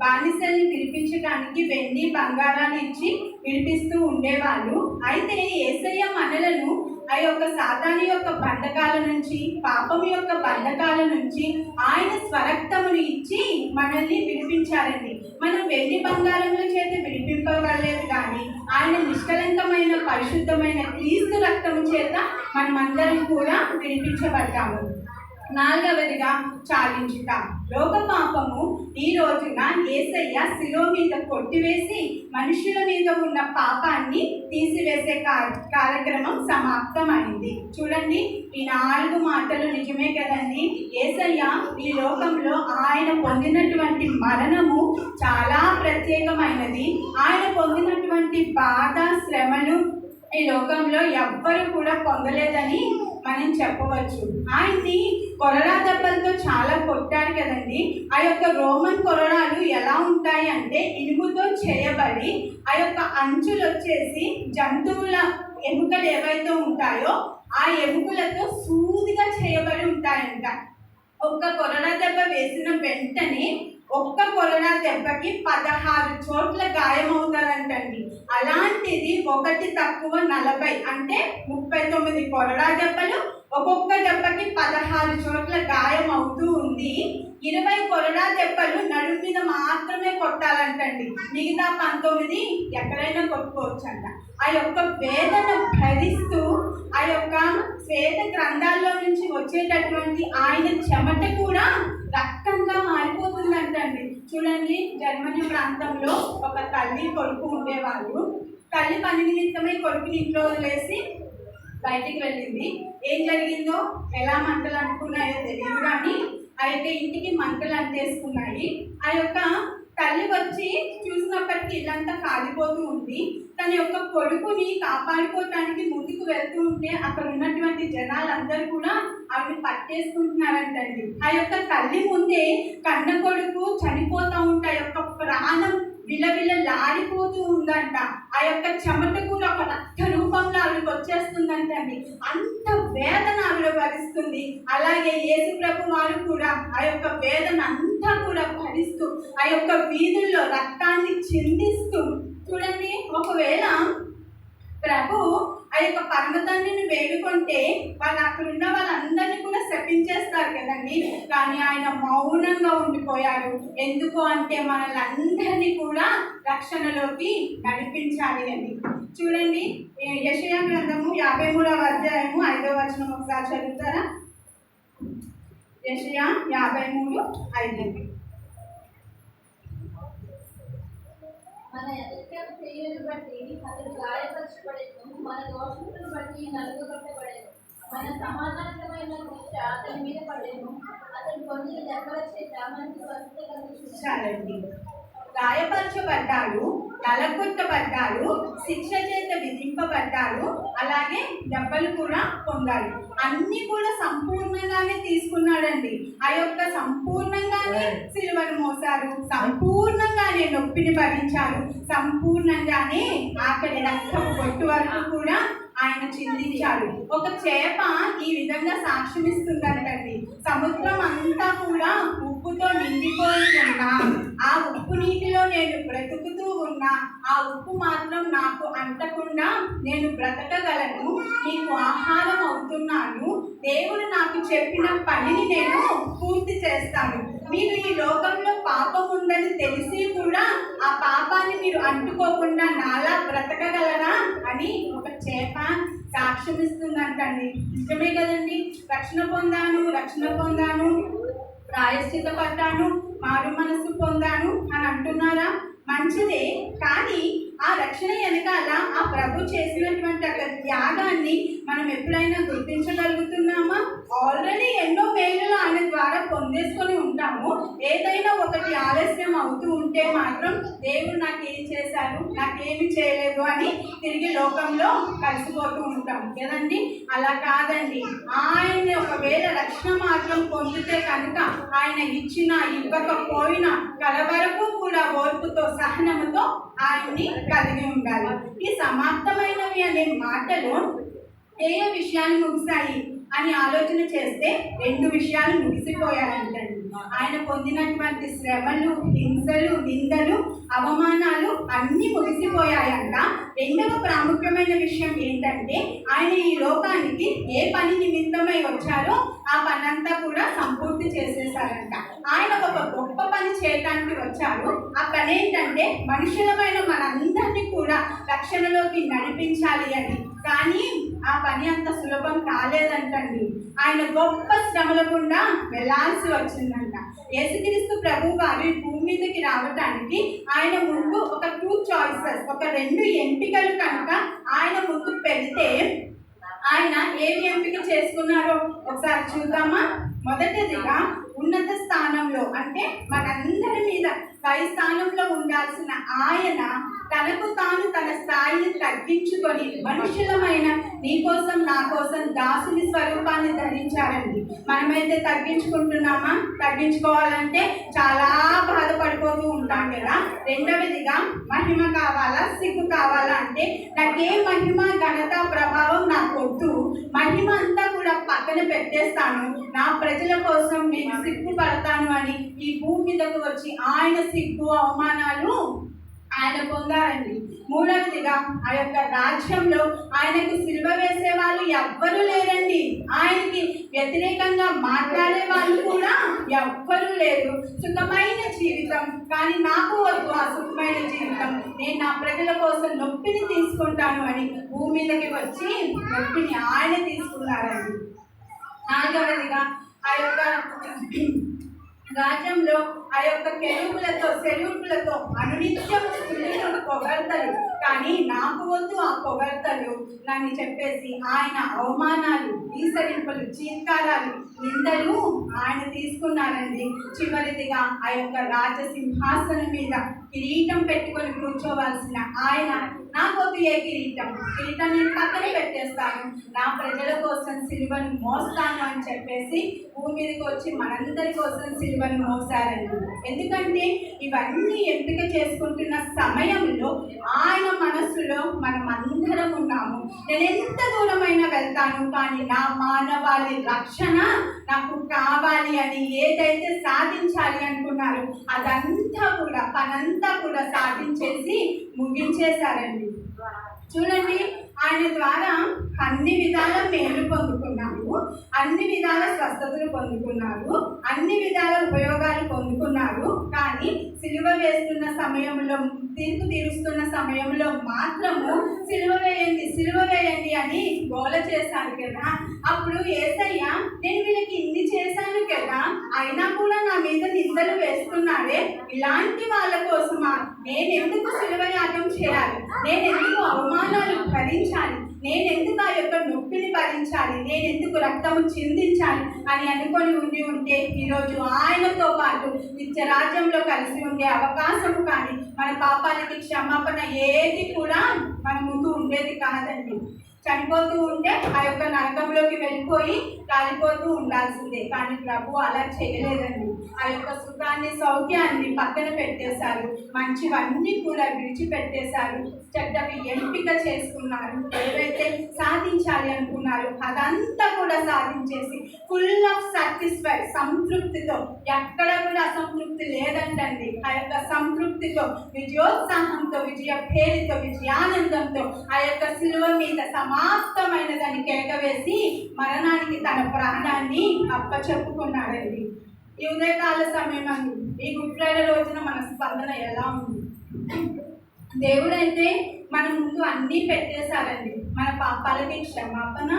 బానిసల్ని విడిపించడానికి వెండి బంగారాలు ఇచ్చి విడిపిస్తూ ఉండేవాళ్ళు. అయితే యేసయ్య మనలను ఆ యొక్క సాతాను యొక్క బంధకాల నుంచి, పాపం యొక్క బంధకాల నుంచి ఆయన స్వరక్తమును ఇచ్చి మనల్ని విడిపించారండి. మనం వెండి బంగారముల చేత విడిపింపబడలేదు, కానీ ఆయన నిష్కలంకమైన పరిశుద్ధమైన క్రీస్తు రక్తము చేత మనమందరం కూడా విడిపించబడ్డాము. నాలుగవదిగా చాలించుట, లోక పాపము ఈ రోజున యేసయ్య శిలువ మీద కొట్టివేసి మనుషుల మీద ఉన్న పాపాన్ని తీసివేసే కార్యక్రమం సమాప్తమైంది. చూడండి, ఈ 4 మాటలు నిజమే కదండి. యేసయ్య ఈ లోకంలో ఆయన పొందినటువంటి మరణము చాలా ప్రత్యేకమైనది. ఆయన పొందినటువంటి బాధ, శ్రమలు ఈ లోకంలో ఎవ్వరు కూడా పొందలేదని మనం చెప్పవచ్చు. ఆయన్ని కొరడా దెబ్బలతో చాలా కొట్టారు కదండి. ఆ యొక్క రోమన్ కొరడాలు ఎలా ఉంటాయి అంటే ఇనుముతో చేయబడి ఆ యొక్క అంచులు వచ్చేసి జంతువుల ఎముకలు ఏవైతే ఉంటాయో ఆ ఎముకలతో సూదిగా చేయబడి ఉంటాయంట. ఒక్క కొరడా దెబ్బ వేసిన వెంటనే ఒక్క కొరడా దెబ్బకి 16 చోట్ల గాయమవుతారంటండి. అలాంటిది ఒకటి తక్కువ 40, అంటే 39 కొరడా దెబ్బలు, ఒక్కొక్క దెబ్బకి 16 చోట్ల గాయం అవుతూ ఉంది. 20 కొరడా దెబ్బలు నడుము మీద మాత్రమే కొట్టాలంటండి, మిగతా 19 ఎక్కడైనా కొట్టుకోవచ్చంట. ఆ యొక్క వేదన భరిస్తూ ఆ యొక్క శ్వేత గ్రంథాల్లో నుంచి వచ్చేటటువంటి ఆయన చెమట కూడా రక్తంగా మారిపోతుందంటండి. చూడండి, జర్మనీ ప్రాంతంలో ఒక తల్లి కొడుకు ఉండేవాళ్ళు. తల్లి పని నిమిత్తమై కొడుకుని ఇంట్లో వదిలేసి బయటికి వెళ్ళింది. ఏం జరిగిందో, ఎలా మంటలు అంటుకున్నాయో తెలియదు, కానీ ఆ యొక్క ఇంటికి మంటలు అంటేసుకున్నాయి. ఆ యొక్క తల్లి వచ్చి చూసినప్పటికీ ఇల్లంతా కాలిపోతూ ఉంది. తన యొక్క కొడుకుని కాపాడుకోవటానికి ముందుకు వెళ్తూ ఉంటే అక్కడ ఉన్నటువంటి జనాలందరూ కూడా ఆవిడ పట్టేసుకుంటున్నారంటండి. ఆ యొక్క తల్లి ముందే కన్న కొడుకు చనిపోతూ ఉంటే ఆ యొక్క ప్రాణం విలవిలలాడిపోతూ ఉందంట. ఆ యొక్క చెమట కూడా ఒక రక్త రూపంలో ఆవిడకి వచ్చేస్తుందంటండి. అంత వేదన ఆవిడ భరిస్తుంది. అలాగే యేసు ప్రభు వారు కూడా ఆ యొక్క వేదన అంతా కూడా భరిస్తూ ఆ యొక్క వీధుల్లో రక్తాన్ని చిందిస్తూ, చూడండి, ఒకవేళ ప్రభు ఆ యొక్క పరమ తండ్రిని వేడుకుంటే వాళ్ళు అక్కడ ఉన్న వాళ్ళందరినీ కూడా శపించేస్తారు కదండి. కానీ ఆయన మౌనంగా ఉండిపోయారు. ఎందుకు అంటే మనల్ని కూడా రక్షణలోకి నడిపించాలి అని. చూడండి, యెషయా గ్రంథము 53వ అధ్యాయము 5వ వచనం ఒకసారి చదువుతారా? యెషయా 53:5. మన అతిక్రమ క్రియలను బట్టి అతడు గాయపరచబడేను, మన దోషములను బట్టి నలుగుగొట్టబడేను, మన సమానార్థమైన శిక్ష అతని మీద పడేను, అతడు పొందిన దెబ్బల చేత మనకు స్వస్థత కలుగుతుంది. గాయపరచబడ్డాడు, నలగొట్టబడ్డాడు, శిక్ష చేత విధింపబడ్డాడు, అలాగే దెబ్బలు కూడా పొందాడు. అన్ని కూడా సంపూర్ణంగానే తీసుకున్నాడండి. ఆ యొక్క సంపూర్ణంగానే సిలువను మోసారు, సంపూర్ణంగానే నొప్పిని భరించారు, సంపూర్ణంగానే ఆఖరి రక్తపు బొట్టు వరకు కూడా ఆయన చిందించాడు. ఒక చేప ఈ విధంగా సాక్ష్యమిస్తుందంటండి. సముద్రం అంతా కూడా ఉప్పుతో నిండిపోయి ఉన్నా, ఆ ఉప్పు నీటిలో నేను బ్రతుకుతూ ఉన్నా, ఆ ఉప్పు మాత్రం నాకు అంటకుండా నేను బ్రతకగలను, మీకు ఆహారం అవుతున్నాను, దేవుడు నాకు చెప్పిన పనిని నేను పూర్తి చేస్తాను. మీరు ఈ లోకంలో పాపం ఉందని తెలిసి కూడా ఆ పాపాన్ని మీరు అంటుకోకుండా నాలా బ్రతకగలరా అని ఒక చేప సాక్ష్యం ఇస్తుందంటండి. నిజమే కదండి. రక్షణ పొందాను, ప్రాయశ్చిత పడ్డాను, మారు మనసు పొందాను అని అంటున్నారా? మంచిదే, కానీ ఆ రక్షణ వెనకాల ఆ ప్రభు చేసినటువంటి ఒక త్యాగాన్ని మనం ఎప్పుడైనా గుర్తించగలుగుతున్నామా? ఆల్రెడీ ఎన్నో మేలులు ఆయన ద్వారా పొందేసుకొని ఉంటాము. ఏదైనా ఒకటి ఆలస్యం అవుతూ ఉంటే మాత్రం దేవుడు నాకేం చేశారు, నాకేమి చేయలేదు అని తిరిగి లోకంలో కలిసిపోతూ ఉంటాం కదండి. అలా కాదండి. ఆయన్ని ఒకవేళ రక్షణ మార్గం పొందితే కనుక ఆయన ఇచ్చినా ఇవ్వకపోయినా కలవరకు కూడా ఓర్పుతో సహనముతో ఆయన్ని కలిగి ఉండాలి. ఈ సమాప్తమైనవి అనే మాటలు ఏ విషయాలు ముగిశాయి అని ఆలోచన చేస్తే 2 విషయాలు ముగిసిపోయాయంటండి. ఆయన పొందినటువంటి శ్రమలు, హింసలు, నిందలు, అవమానాలు అన్నీ ముగిసిపోయాయంట. 2వ ప్రాముఖ్యమైన విషయం ఏంటంటే ఆయన ఈ లోకానికి ఏ పని నిమిత్తమై వచ్చారో ఆ పనంతా కూడా సంపూర్తి చేసేసారంట. ఆయన ఒక గొప్ప పని చేయడానికి వచ్చారు. ఆ పని ఏంటంటే మనుషులమైన మనందరినీ కూడా రక్షణలోకి నడిపించాలి అని. కానీ ఆ పని అంత సులభం కాలేదంటండి. ఆయన గొప్ప శ్రమల గుండా వెళ్ళాల్సి వచ్చిందంట. యేసుక్రీస్తు ప్రభు వారు ఈ భూమి మీదకి రావడానికి ఆయన ముందు ఒక 2 చాయిసెస్, ఒక 2 ఎంపికలు కనుక ఆయన ముందు పెడితే ఆయన ఏమి ఎంపిక చేసుకున్నారో ఒకసారి చూద్దామా? మొదటిదిగా ఉన్నత స్థానంలో, అంటే మనందరి మీద పై స్థానంలో ఉండాల్సిన ఆయన తనకు తాను తన స్థాయిని తగ్గించుకొని మనుషులమైన నీ కోసం నా కోసం దాసుని స్వరూపాన్ని ధరించారండి. మనమైతే తగ్గించుకుంటున్నామా? తగ్గించుకోవాలంటే చాలా బాధపడిపోతూ ఉంటాం కదా. 2వదిగా మహిమ కావాలా, సిగ్గు కావాలా అంటే నాకే మహిమ, ఘనత, ప్రభావం నాకు వద్దు, మహిమ అంతా కూడా పక్కన పెట్టేస్తాను, నా ప్రజల కోసం నేను సిగ్గుపడతాను అని ఈ భూమి మీదకు వచ్చి ఆయన సిగ్గు, అవమానాలు ఆయన పొందారండి. 3వదిగా ఆ యొక్క రాజ్యంలో ఆయనకు సిలువ వేసే వాళ్ళు ఎవ్వరూ లేరండి. ఆయనకి వ్యతిరేకంగా మాట్లాడే వాళ్ళు కూడా ఎవ్వరూ లేరు. సుఖమైన జీవితం, కానీ నాకు వద్దు ఆ సుఖమైన జీవితం, నేను నా ప్రజల కోసం నొప్పిని తీసుకుంటాను అని భూమి మీదకి వచ్చి నొప్పిని ఆయన తీసుకున్నారండి. 4వదిగా ఆ యొక్క రాజ్యంలో ఆ యొక్క సెలవులతో అనునిత్యం పొగడ్తలు, కానీ నాకు వద్దు ఆ పొగడ్తలు నన్ను చెప్పేసి ఆయన అవమానాలు, ఈసరింపులు, చీత్కారాలు, నిందలు ఆయన తీసుకున్నారండి. చివరిదిగా ఆ యొక్క రాజసింహాసనం మీద కిరీటం పెట్టుకొని కూర్చోవలసిన ఆయన నాకొద్దు ఏ కిరీటం నేను పక్కన పెట్టేస్తాను, నా ప్రజల కోసం సిలువను మోస్తాను అని చెప్పేసి భూమి మీదకి వచ్చి మనందరి కోసం సిలువను మోసారండి. ఎందుకంటే ఇవన్నీ ఎంపిక చేసుకుంటున్న సమయంలో ఆయన మనస్సులో మనం అందరం ఉన్నాము. నేను ఎంత దూరమైనా వెళ్తాను, కానీ నా మానవాళి రక్షణ నాకు కావాలి అని ఏదైతే సాధించాలి అనుకున్నారో అదంతా కూడా పనంతా కూడా సాధించేసి ముగించేశారండి. చూడండి, ఆయన ద్వారా అన్ని విధాల మేలు పొందుకున్నాము, అన్ని విధాల స్వస్థతలు పొందుకున్నారు, అన్ని విధాల ఉపయోగాలు పొందుకున్నారు. కానీ సిలువ వేస్తున్న సమయంలో, తీర్పు తీరుస్తున్న సమయంలో మాత్రము సిలువ వేయండి అని గోల చేశారు కదా. అప్పుడు యేసయ్య నేను వీళ్ళకి ఇన్ని చేశాను కదా, అయినా కూడా నా మీద నిందలు వేస్తున్నారే, ఇలాంటి వాళ్ళ కోసమా నేను ఎందుకు సిలువ యాగం చేయాలి, నేను ఎందుకు అవమానాలు భరించాలి, నేను ఎందుకు ఆ యొక్క నొప్పిని భరించాలి, నేను ఎందుకు రక్తము చిందించాలి అని అనుకొని ఉంటే ఈరోజు ఆయనతో పాటు నిత్య రాజ్యంలో కలిసి ఉండే అవకాశము కానీ మన పాపాలకి క్షమాపణ ఏది కూడా మన ముందు ఉండేది కాదండి. చనిపోతూ ఉంటే ఆ యొక్క నరకంలోకి వెళ్ళిపోయి కాలిపోతూ ఉండాల్సిందే. కానీ ప్రభు అలా చేయలేదండి. ఆ యొక్క సుఖాన్ని, సౌఖ్యాన్ని పక్కన పెట్టేశారు, మంచివన్నీ కూడా విడిచిపెట్టేశారు, చెడ్డవి ఎంపిక చేసుకున్నారు. ఏవైతే సాధించాలి అనుకున్నారు అదంతా కూడా సాధించేసి ఫుల్ ఆఫ్ సాటిస్ఫైడ్, సంతృప్తితో, ఎక్కడ కూడా అసంతృప్తి సంతృప్తి లేదంటండి. ఆ యొక్క సంతృప్తితో, విజయోత్సాహంతో, విజయ పేరుతో, విజయానందంతో ఆ యొక్క శిలువ మీద సమాప్తమైనదని కేకవేసి మరణానికి తన ప్రాణాన్ని అప్పచెప్పుకున్నాడండి. ఈ ఉదయకాల సమయం ఈ గుడ్ ఫ్రైడే రోజున మన స్పందన ఎలా ఉంది? దేవుడైతే మన ముందు అన్నీ పెట్టేశారండి. మన పాపాలకి క్షమాపణ,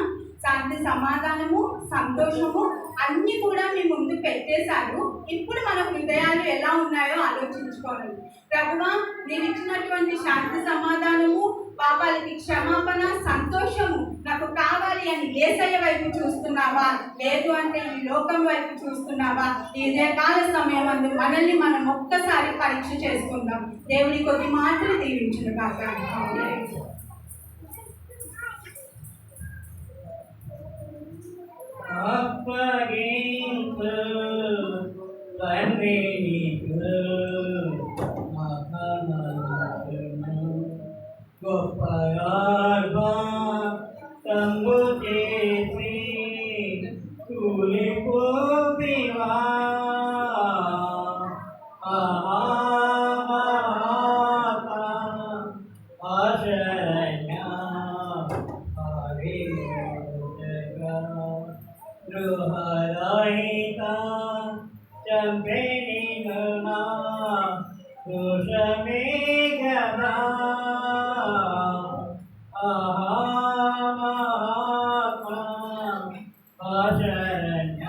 శాంతి, సమాధానము, సంతోషము అన్నీ కూడా మీ ముందు పెట్టేశారు. ఇప్పుడు మన హృదయాలు ఎలా ఉన్నాయో ఆలోచించుకోవాలి. ప్రభువా, నీవు ఇచ్చినటువంటి శాంతి, సమాధానము, పాపాలకి క్షమాపణ, సంతోషము నాకు కావాలి అని యేసయ్య వైపు చూస్తున్నావా? లేదు అంటే ఈ లోకం వైపు చూస్తున్నావా? ఈ ఉదయకాల సమయం అందు మనల్ని మనం ఒక్కసారి పరీక్ష చేసుకుందాం. దేవుని కొద్ది మాటలు దీవించును కాక. అప్పగించు తండ్రి నీకు మహామహిమను గొప్పగా తంబు చేసి కూలిపోతివా ఆశరణ్య గృహరహిత చంపేని గణా దోషమే గదా మహాత్మా ఆశరణ్య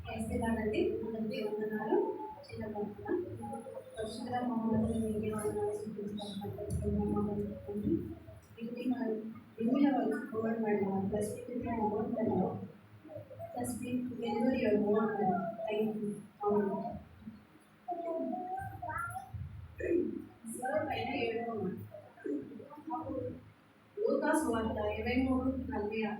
వేస్తున్నానండి. అందరికీ వందనాలు. చిన్న ప్రార్థన. పరిశుద్ధ మమ్మల్ని మీకే వందనాలు చూపిస్తాను. ఇది మన remove word madam plus word madam plus delivery your word madam. Thank you. అవును పైన 7వ లూకాసు వార్త 23:46.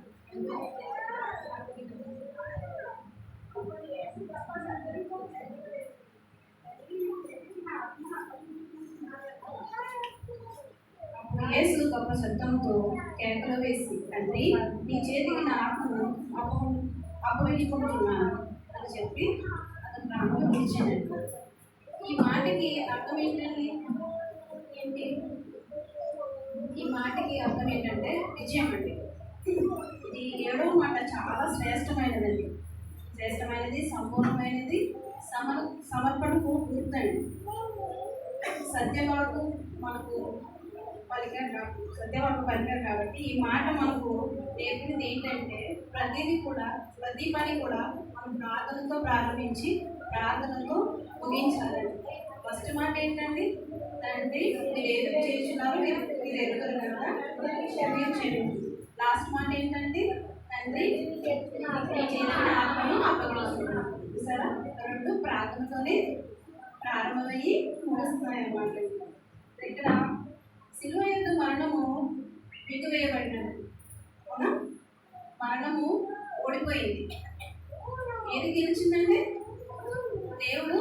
యేసు గొప్ప శబ్దంతో కేకలు వేసి, తండ్రి, నీ చేతికి నా ఆత్మను అప్పగించుకుంటున్నాను అని చెప్పి అతను ప్రాణం విడిచానండి. ఈ మాటకి అర్థం ఏంటండి? ఈ మాటకి అర్థం ఏంటంటే విజయం అండి. ఇది 7వ మాట చాలా శ్రేష్టమైనదండి. శ్రేష్టమైనది, సంపూర్ణమైనది, సమర్పణకు గుర్తండి. సత్యవాకు మనకు పలికారు కాబట్టి ఈ మాట మనకు నేర్పింది ఏంటంటే ప్రతి పని కూడా మనం ప్రార్థనతో ప్రారంభించి ప్రార్థనతో ముగించాలండి. ఫస్ట్ మాట ఏంటండి? తండ్రి, మీరు ఏదో చేస్తున్నారు, మీరు ఎదుగుతారు కదా, క్షమించండి. లాస్ట్ మాట ఏంటంటే తండ్రి, ఆత్మను అప్పగిస్తున్నాను. సరే, రెండు ప్రార్థనతోనే ప్రారంభమయ్యి ముగుస్తున్నాయి అన్నమాట. ఇక్కడ శిలువ యొక్క మరణము మిగివేయబడినది. అవునా? మరణము ఓడిపోయింది. ఏది గెలిచిందంటే దేవుడు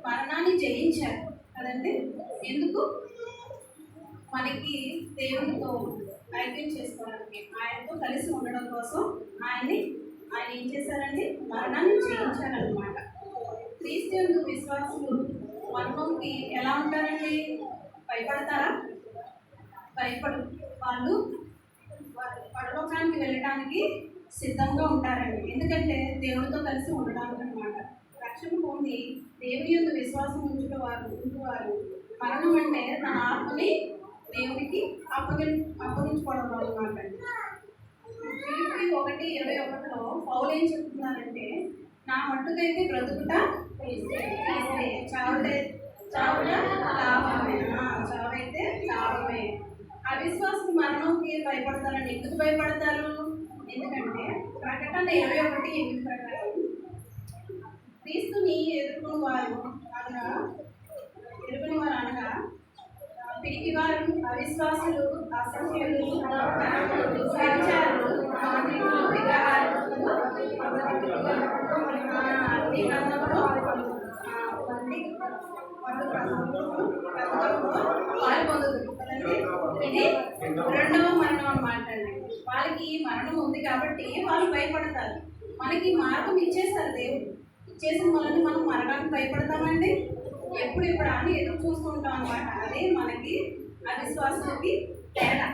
మరణాన్ని జయించాడు కదండి. ఎందుకు? మనకి దేవునితో ఐక్యం చేసుకోవడానికి, ఆయనతో కలిసి ఉండడం కోసం ఆయన ఏం చేశారండి? మరణాన్ని జయించారనమాట. క్రీస్తు విశ్వాసులు మరణంకి ఎలా ఉంటారండి? భయపడతారా? వాళ్ళు పరలోకానికి వెళ్ళడానికి సిద్ధంగా ఉంటారండి. ఎందుకంటే దేవుడితో కలిసి ఉండడానికి అనమాట. రక్షణ పొంది దేవుని యందు విశ్వాసం ఉంచువారు మరణం అంటే తన ఆత్మని దేవునికి అప్పగించుకోవడం అనమాట. ఫిలిప్పీ 1:21 పౌలు ఏం చెప్తున్నారంటే, నా మట్టుకైతే బ్రతుకుట చావైతే లాభమే. అవిశ్వాసం మరణంకి భయపడతారండి. ఎందుకు భయపడతారు? ఎందుకంటే ప్రకటన 21:8 ప్రకారం క్రీస్తుని ఎదుర్కొని వారు అనగా పిరికివారు, అవిశ్వాసులు, అసహ్యులు, వ్యభిచారులు, మాంత్రికులు, విగ్రహారాధకులు, పాల్పొందుతుంది. ఇది రెండవ మరణం అన్నమాట అండి. వాళ్ళకి మరణం ఉంది కాబట్టి వాళ్ళు భయపడతారు. మనకి మార్గం ఇచ్చేస్తారు దేవుడు. ఇచ్చేసిన వాళ్ళని మనం మరణానికి భయపడతామండి. ఎప్పుడు అని ఎదురు చూసుకుంటాం అనమాట. అదే మనకి అవిశ్వాసానికి తేడా.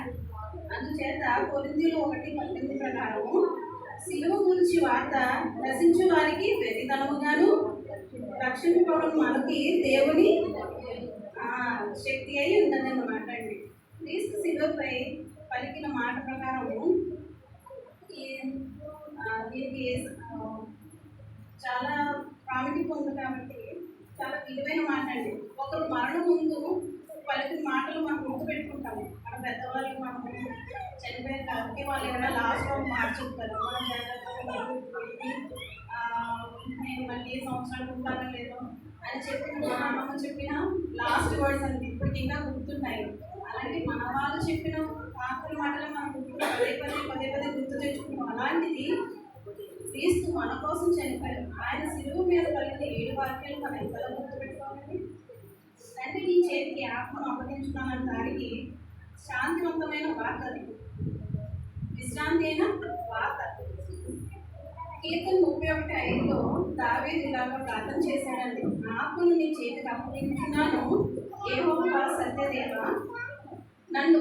అందుచేత కొరింథీయులు 1:18 ప్రకారము సిలువ గురించి వార్త నశించు వారికి వెర్రితనముగాను, రక్షించుకోవడం మనకి దేవుని శక్తి అయి ఉన్నదన్నమాట అండి. క్రీస్తు సిలువపై పలికిన మాట ప్రకారము దీనికి చాలా ప్రాముఖ్యత ఉంది కాబట్టి చాలా విలువైన మాట అండి. ఒకరు మరణం ముందు పలికిన మాటలు మనం గుర్తుపెట్టుకుంటాము. మన పెద్దవాళ్ళు మనం చనిపోయారు కాబట్టి వాళ్ళు ఏమైనా లాస్ట్లో మాట చెప్తారు. మనం జాగ్రత్తగా నేను మళ్ళీ సంవత్సరాలు ఉంటానో లేదో అని చెప్పిన మా అమ్మమ్మ చెప్పిన లాస్ట్ వర్డ్స్ అంటే ఇప్పటికి ఇంకా గుర్తున్నాయి. అలాంటి మన వాళ్ళు చెప్పిన ఆఖరి మాటలు మనం పదే పదే గుర్తు తెచ్చుకుంటాం. అలాంటిది క్రీస్తు మన కోసం చనిపోయారు. ఆయన సిలువ మీద పలికిన 7 వాక్యాలు మనం ఎంతలో గుర్తుపెట్టుకోవాలండి. తండ్రి నీ చేతికి ఆత్మను అప్పగించుకున్నాను దానికి శాంతివంతమైన వార్త, విశ్రాంతి అయిన వార్త. కీర్తన 31:5లో దావీదు ఇలాగా ప్రార్థన చేశాడండి. ఆత్మను నీ చేతికి అప్పగించుకున్నాను, యెహోవా సత్యదేవ నన్ను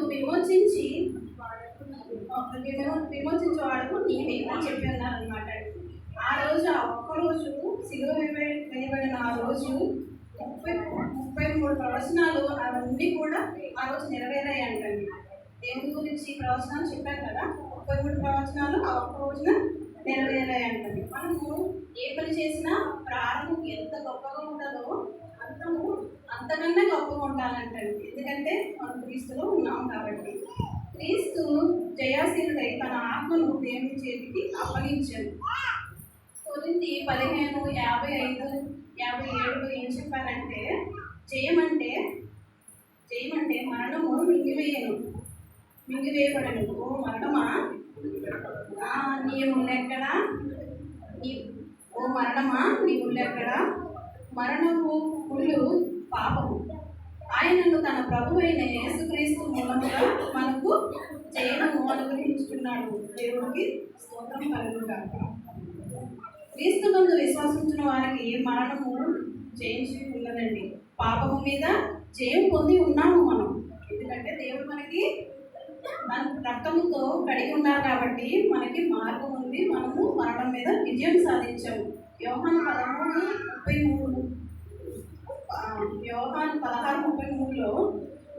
విమోచించేవాడు నీవే అని చెప్పి ఉన్నారనమాట. ఆ రోజు ఆ ఒక్కరోజు సిలువ వేయబడిన ఆ రోజు 33 ప్రవచనాలు అవన్నీ కూడా ఆ రోజు నెరవేరాయి అంటండి. దేవుని గురించి ప్రవచనాలు చెప్పారు కదా, 33 ప్రవచనాలు ఆ ఒక్క రోజున నెరవేరాయి అంటండి. మనము ఏ పని చేసినా ప్రారంభం ఎంత గొప్పగా ఉంటుందో అంతకన్నా గొప్పగా ఉండాలంటండి. ఎందుకంటే మనం క్రీస్తులో ఉన్నాం కాబట్టి. క్రీస్తు జయాశీలుడై తన ఆత్మను దేవుని చేతికి అప్పగించాడు. కొరింథీ 15:55-57లో ఏం చెప్పారంటే జయమంటే మరణము మింగివేయబడను. ఓ మరణమా నీ ముళ్ళెక్కడా, ఓ మరణమా నీ ముళ్ళెక్కడా, మరణము ముళ్ళు పాపము. ఆయనను తన ప్రభు అయిన యేసుక్రీస్తు మూలముగా మనకు జయము అనుగ్రహించుకున్నాడు. దేవుడికి స్తోత్రం కలుగుగాక. క్రీస్తు నందు విశ్వసించిన వారికి మరణము జయించి ఉన్నదండి. పాపము మీద జయం పొంది ఉన్నాము మనం. ఎందుకంటే దేవుడు మనకి మన రక్తముతో కడిగి ఉన్నారు కాబట్టి మనకి మార్గం ఉంది. మనము మరణం మీద విజయం సాధించాము. యోహాను 16:33లో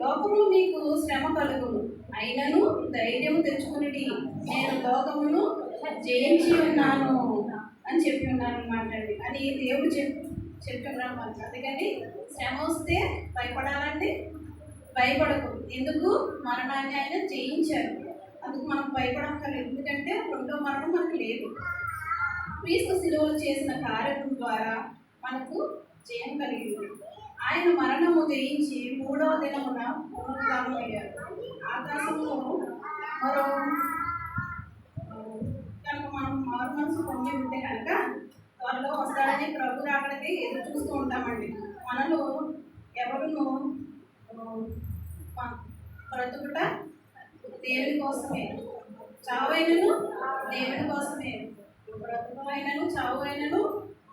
లోకము మీకు శ్రమ కలుగును, అయినను ధైర్యము తెచ్చుకుని నేను లోకమును జయించి ఉన్నాను అని చెప్పి ఉన్నారనమాట అండి. అని దేవుడు చెప్తున్నారు మనకు. అందుకని శ్రమ వస్తే భయపడాలంటే భయపడకు. ఎందుకు? మరణాన్ని ఆయన జయించారు. అందుకు మనం భయపడక్కర్లేదు. ఎందుకంటే రెండో మరణం మనకు లేదు. క్రీస్తు శిలువలో చేసిన కార్యం ద్వారా మనకు జయం కలిగింది. ఆయన మరణము జయించి 3వ దినమున పునరుద్ధానం అయ్యారు. ఆకాశంలో మరో కనుక మనం మారు మనసు పొంది ఉంటే కనుక త్వరలో వస్తారని ప్రభు రాకడికి ఎదురు చూస్తూ ఉంటామండి. మనలో ఎవరును బ్రతుకుట దేవుని కోసమే, చావైనను దేవుని కోసమే, బ్రతుకులైనను చావు అయినను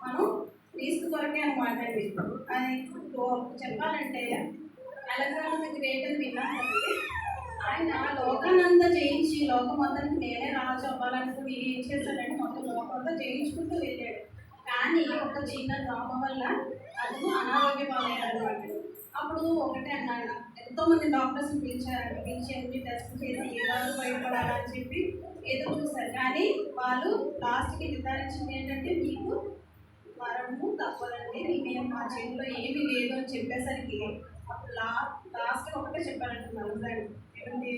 మనం క్రీస్తు కొరకే అనమాట అండి. అది చెప్పాలంటే అలెగ్జాండర్ ది గ్రేట్ అని విన్నానండి. ఆయన లోకానంతా జయించి లోకం అంతటి నేనే రాజు అవ్వాలనుకుని ఏం చేశాడంటే మొత్తం లోకంతా జయించుకుంటూ వెళ్ళాడు. కానీ ఒక చిన్న డ్రామా వల్ల అతను అనారోగ్య పాలయ్యాడు అనమాట. అప్పుడు ఒకటే అన్నాడు, ఎంతోమంది డాక్టర్స్ పిలిచి ఎన్ని టెస్ట్ చేసి ఏదో బయటపడాలని చెప్పి ఏదో చూశారు. కానీ వాళ్ళు లాస్ట్కి నిర్ధారించింది ఏంటంటే మీకు మరణము తప్పదండి, మేము మా చేతిలో ఏమీ లేదు అని చెప్పేసరికి అప్పుడు లాస్ట్ ఒకటే చెప్పారంటున్నారు. ఏమంటే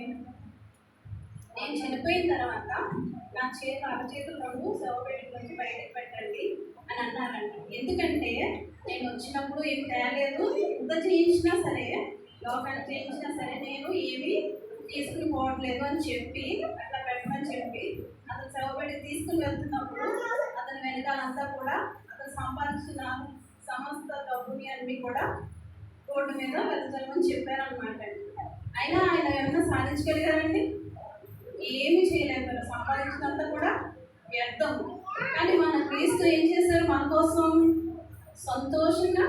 నేను చనిపోయిన తర్వాత నా అరచేతులు 2 శవపేట నుంచి బయటకు పెట్టండి అని అన్నారంట. ఎందుకంటే నేను వచ్చినప్పుడు ఏం తేలేదు, ఎంత చేయించినా సరే లోకాన్ని చేయించినా సరే నేను ఏమీ తీసుకుని పోవట్లేదు అని చెప్పి అట్లా పెట్టమని చెప్పి అతను శవపేటకి తీసుకుని వెళ్తున్నప్పుడు అతని వెనకాలంతా కూడా అతను సంపాదించిన సమస్త డబ్బుని అన్ని కూడా రోడ్డు మీద వెళ్తామని చెప్పారనమాట. అయినా ఆయన ఏమైనా సాధించగలిగారండి? ఏమీ చేయలేకపోయారు. సంపాదించినంత కూడా వ్యర్థం. కానీ మన క్రీస్తు ఏం చేశారు? మన కోసం సంతోషంగా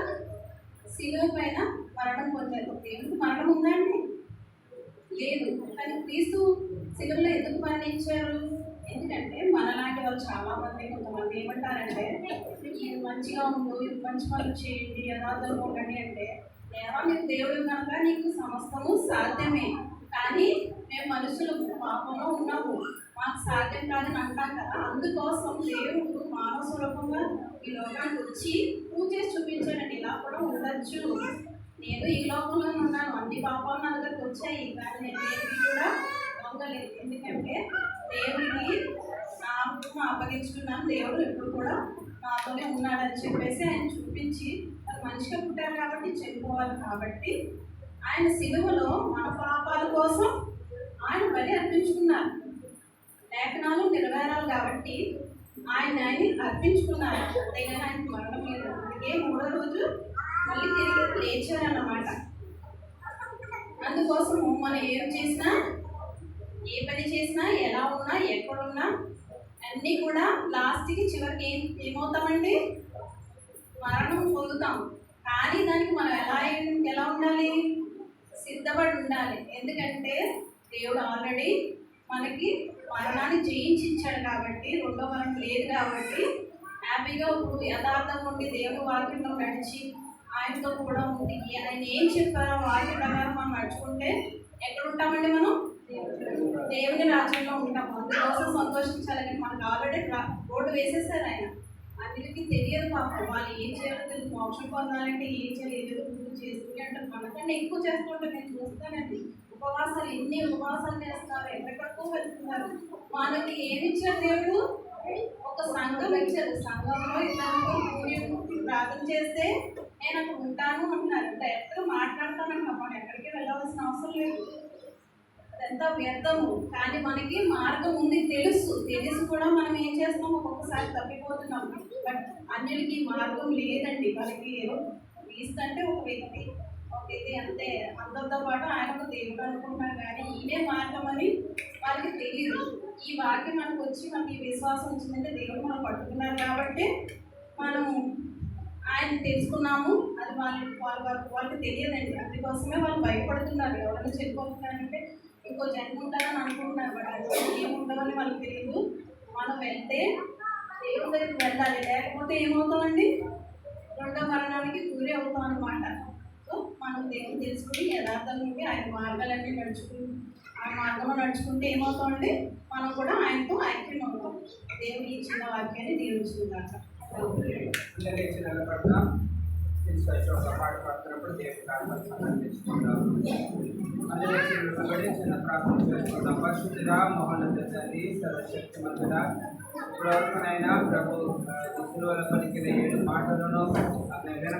శిలువ పైన మరణం పొందారు. దేవుడికి మరణం ఉందా అండి? లేదు. కానీ క్రీస్తు శిలువలో ఎందుకు మరణించారు? ఎందుకంటే మనలాంటి వాళ్ళు చాలా మంది, కొంతమంది ఏమంటారంటే ఇది మంచిగా ఉండు, ఇది మంచి పనులు చేయండి, యథార్థంగా ఉండండి అంటే దేవా నీకు దేవుడు కనుక నీకు సమస్తము సాధ్యమే, కానీ మేము మనుషులు పాపంలో ఉన్నాము, మాకు సాధ్యం కాదని అంటాం కదా. అందుకోసం దేవుడు మానవ స్వరూపంగా ఈ లోకానికి వచ్చి పూజ చేసి చూపించాడండి. ఇలా కూడా ఉండొచ్చు, నేను ఈ లోకంలో ఉన్నాను, అన్ని పాపాలు నా దగ్గరకు వచ్చాయి, కానీ నేను ఏమి కూడా పొందలేదు. ఎందుకంటే దేవుడికి నా ఆత్మ అప్పగించుకున్నాను, దేవుడు ఎప్పుడు కూడా నాతోనే ఉన్నాడని చెప్పేసి ఆయన చూపించి, మనిషిగా పుట్టారు కాబట్టి చెప్పుకోవాలి కాబట్టి ఆయన సిలువలో మన పాపాల కోసం ఆయన బలి అర్పించుకున్నారు. లేఖనాలు నెరవేరాలి కాబట్టి ఆయన్ని అర్పించుకున్నారు. అంతేగాని ఆయన మరణం లేదు. అందుకే 3వ రోజు మళ్ళీ తిరిగి లేచారన్నమాట. అందుకోసము మనం ఏం చేసినా, ఏ పని చేసినా, ఎలా ఉన్నా, ఎక్కడున్నా అన్నీ కూడా లాస్ట్కి చివరికి ఏమవుతామండి? మరణం పొందుతాం. కానీ దానికి మనం ఎలా ఉండాలి? సిద్ధపడి ఉండాలి. ఎందుకంటే దేవుడు ఆల్రెడీ మనకి మరణాన్ని జయించి ఇచ్చాడు కాబట్టి, రెండో మరణం లేదు కాబట్టి హ్యాపీగా ఇప్పుడు యథార్థంగా ఉండి దేవుడు వాక్యంలో నడిచి ఆయనతో కూడా ఉండి ఆయన ఏం చెప్పారో వాక్య ప్రకారం మనం నడుచుకుంటే ఎక్కడ ఉంటామండి? మనం దేవుని రాజ్యంలో ఉంటాం. అందుకోసం సంతోషించాలి. కానీ మనకు ఆల్రెడీ రోడ్డు వేసేసారు ఆయన. అందరికీ తెలియదు పాపం, వాళ్ళు ఏం చేయాలో తెలియదు. మోక్షం పొందాలంటే ఏం చేయాలి, ఏదో పూజ చేస్తుంది అంటే మనకన్నా ఎక్కువ చేస్తుంటారు. నేను చూస్తానండి, ఉపవాసాలు ఎన్ని ఉపవాసాలు చేస్తారు, ఎక్కడెక్కడికో వెళ్తున్నారు. వాళ్ళకి ఏమి ఇచ్చారు? దేవుడు ఒక సంఘం ఇచ్చారు. సంఘంలో ఇద్దరు ప్రార్థన చేస్తే నేను అక్కడ ఉంటాను అంటున్నారు. డైరెక్ట్గా మాట్లాడతానంట. మనం ఎక్కడికి వెళ్ళవలసిన అవసరం లేదు, అదంతా వ్యర్థము. కానీ మనకి మార్గం ఉంది, తెలిసి కూడా మనం ఏం చేస్తాం? ఒక్కొక్కసారి తప్పిపోతున్నాం. బట్ అన్యులకి మార్గం లేదండి. వాళ్ళకి క్రీస్తు అంటే ఒక వ్యక్తి, ఒక ఇది అంతే. అందరితో పాటు ఆయన ఒక దేవుడు అనుకుంటున్నారు, కానీ ఈయనే మార్గం అని వాళ్ళకి తెలియదు. ఈ వాక్యం మనకు వచ్చి మనకి విశ్వాసం వచ్చిందంటే దేవుడు మనం పట్టుకున్నారు కాబట్టి మనం ఆయన తెలుసుకున్నాము. అది వాళ్ళకి తెలియదండి. అందుకోసమే వాళ్ళు భయపడుతున్నారు. ఎవరైనా చెప్పుకుంటున్నారంటే ఇంకో జన్మ ఉంటారని అనుకుంటున్నారు. బట్ అది ఏముండవని వాళ్ళకి తెలియదు. మనం వెళ్తే దేవుడి దగ్గరికి వెళ్ళాలి, లేకపోతే ఏమవుతామండి? రెండో మరణానికి గురి అవుతాం అన్నమాట. సో మనం దేవుని తెలుసుకుని యథార్థంగా ఉండి ఆయన మార్గాలన్నీ ఆ మార్గంలో నడుచుకుంటే ఏమవుతామండి? మనం కూడా ఆయనతో ఐక్యం అవుతాం. దేవుడు ఈ చిన్న వాక్యాన్ని దీవించుకుంటారు. పాట పాడుతున్నప్పుడు దేవుడి ప్రార్థన తీసుకుంటాం. చిన్న ప్రార్థన చేసుకుంటాం. పరిశుద్ధుడా, మహోన్నత తండ్రి, సర్వశక్తిమంతుడా, ఇప్పటివరకునైనా ప్రభు శిలువలో పలికిన 7 మాటలను వెనక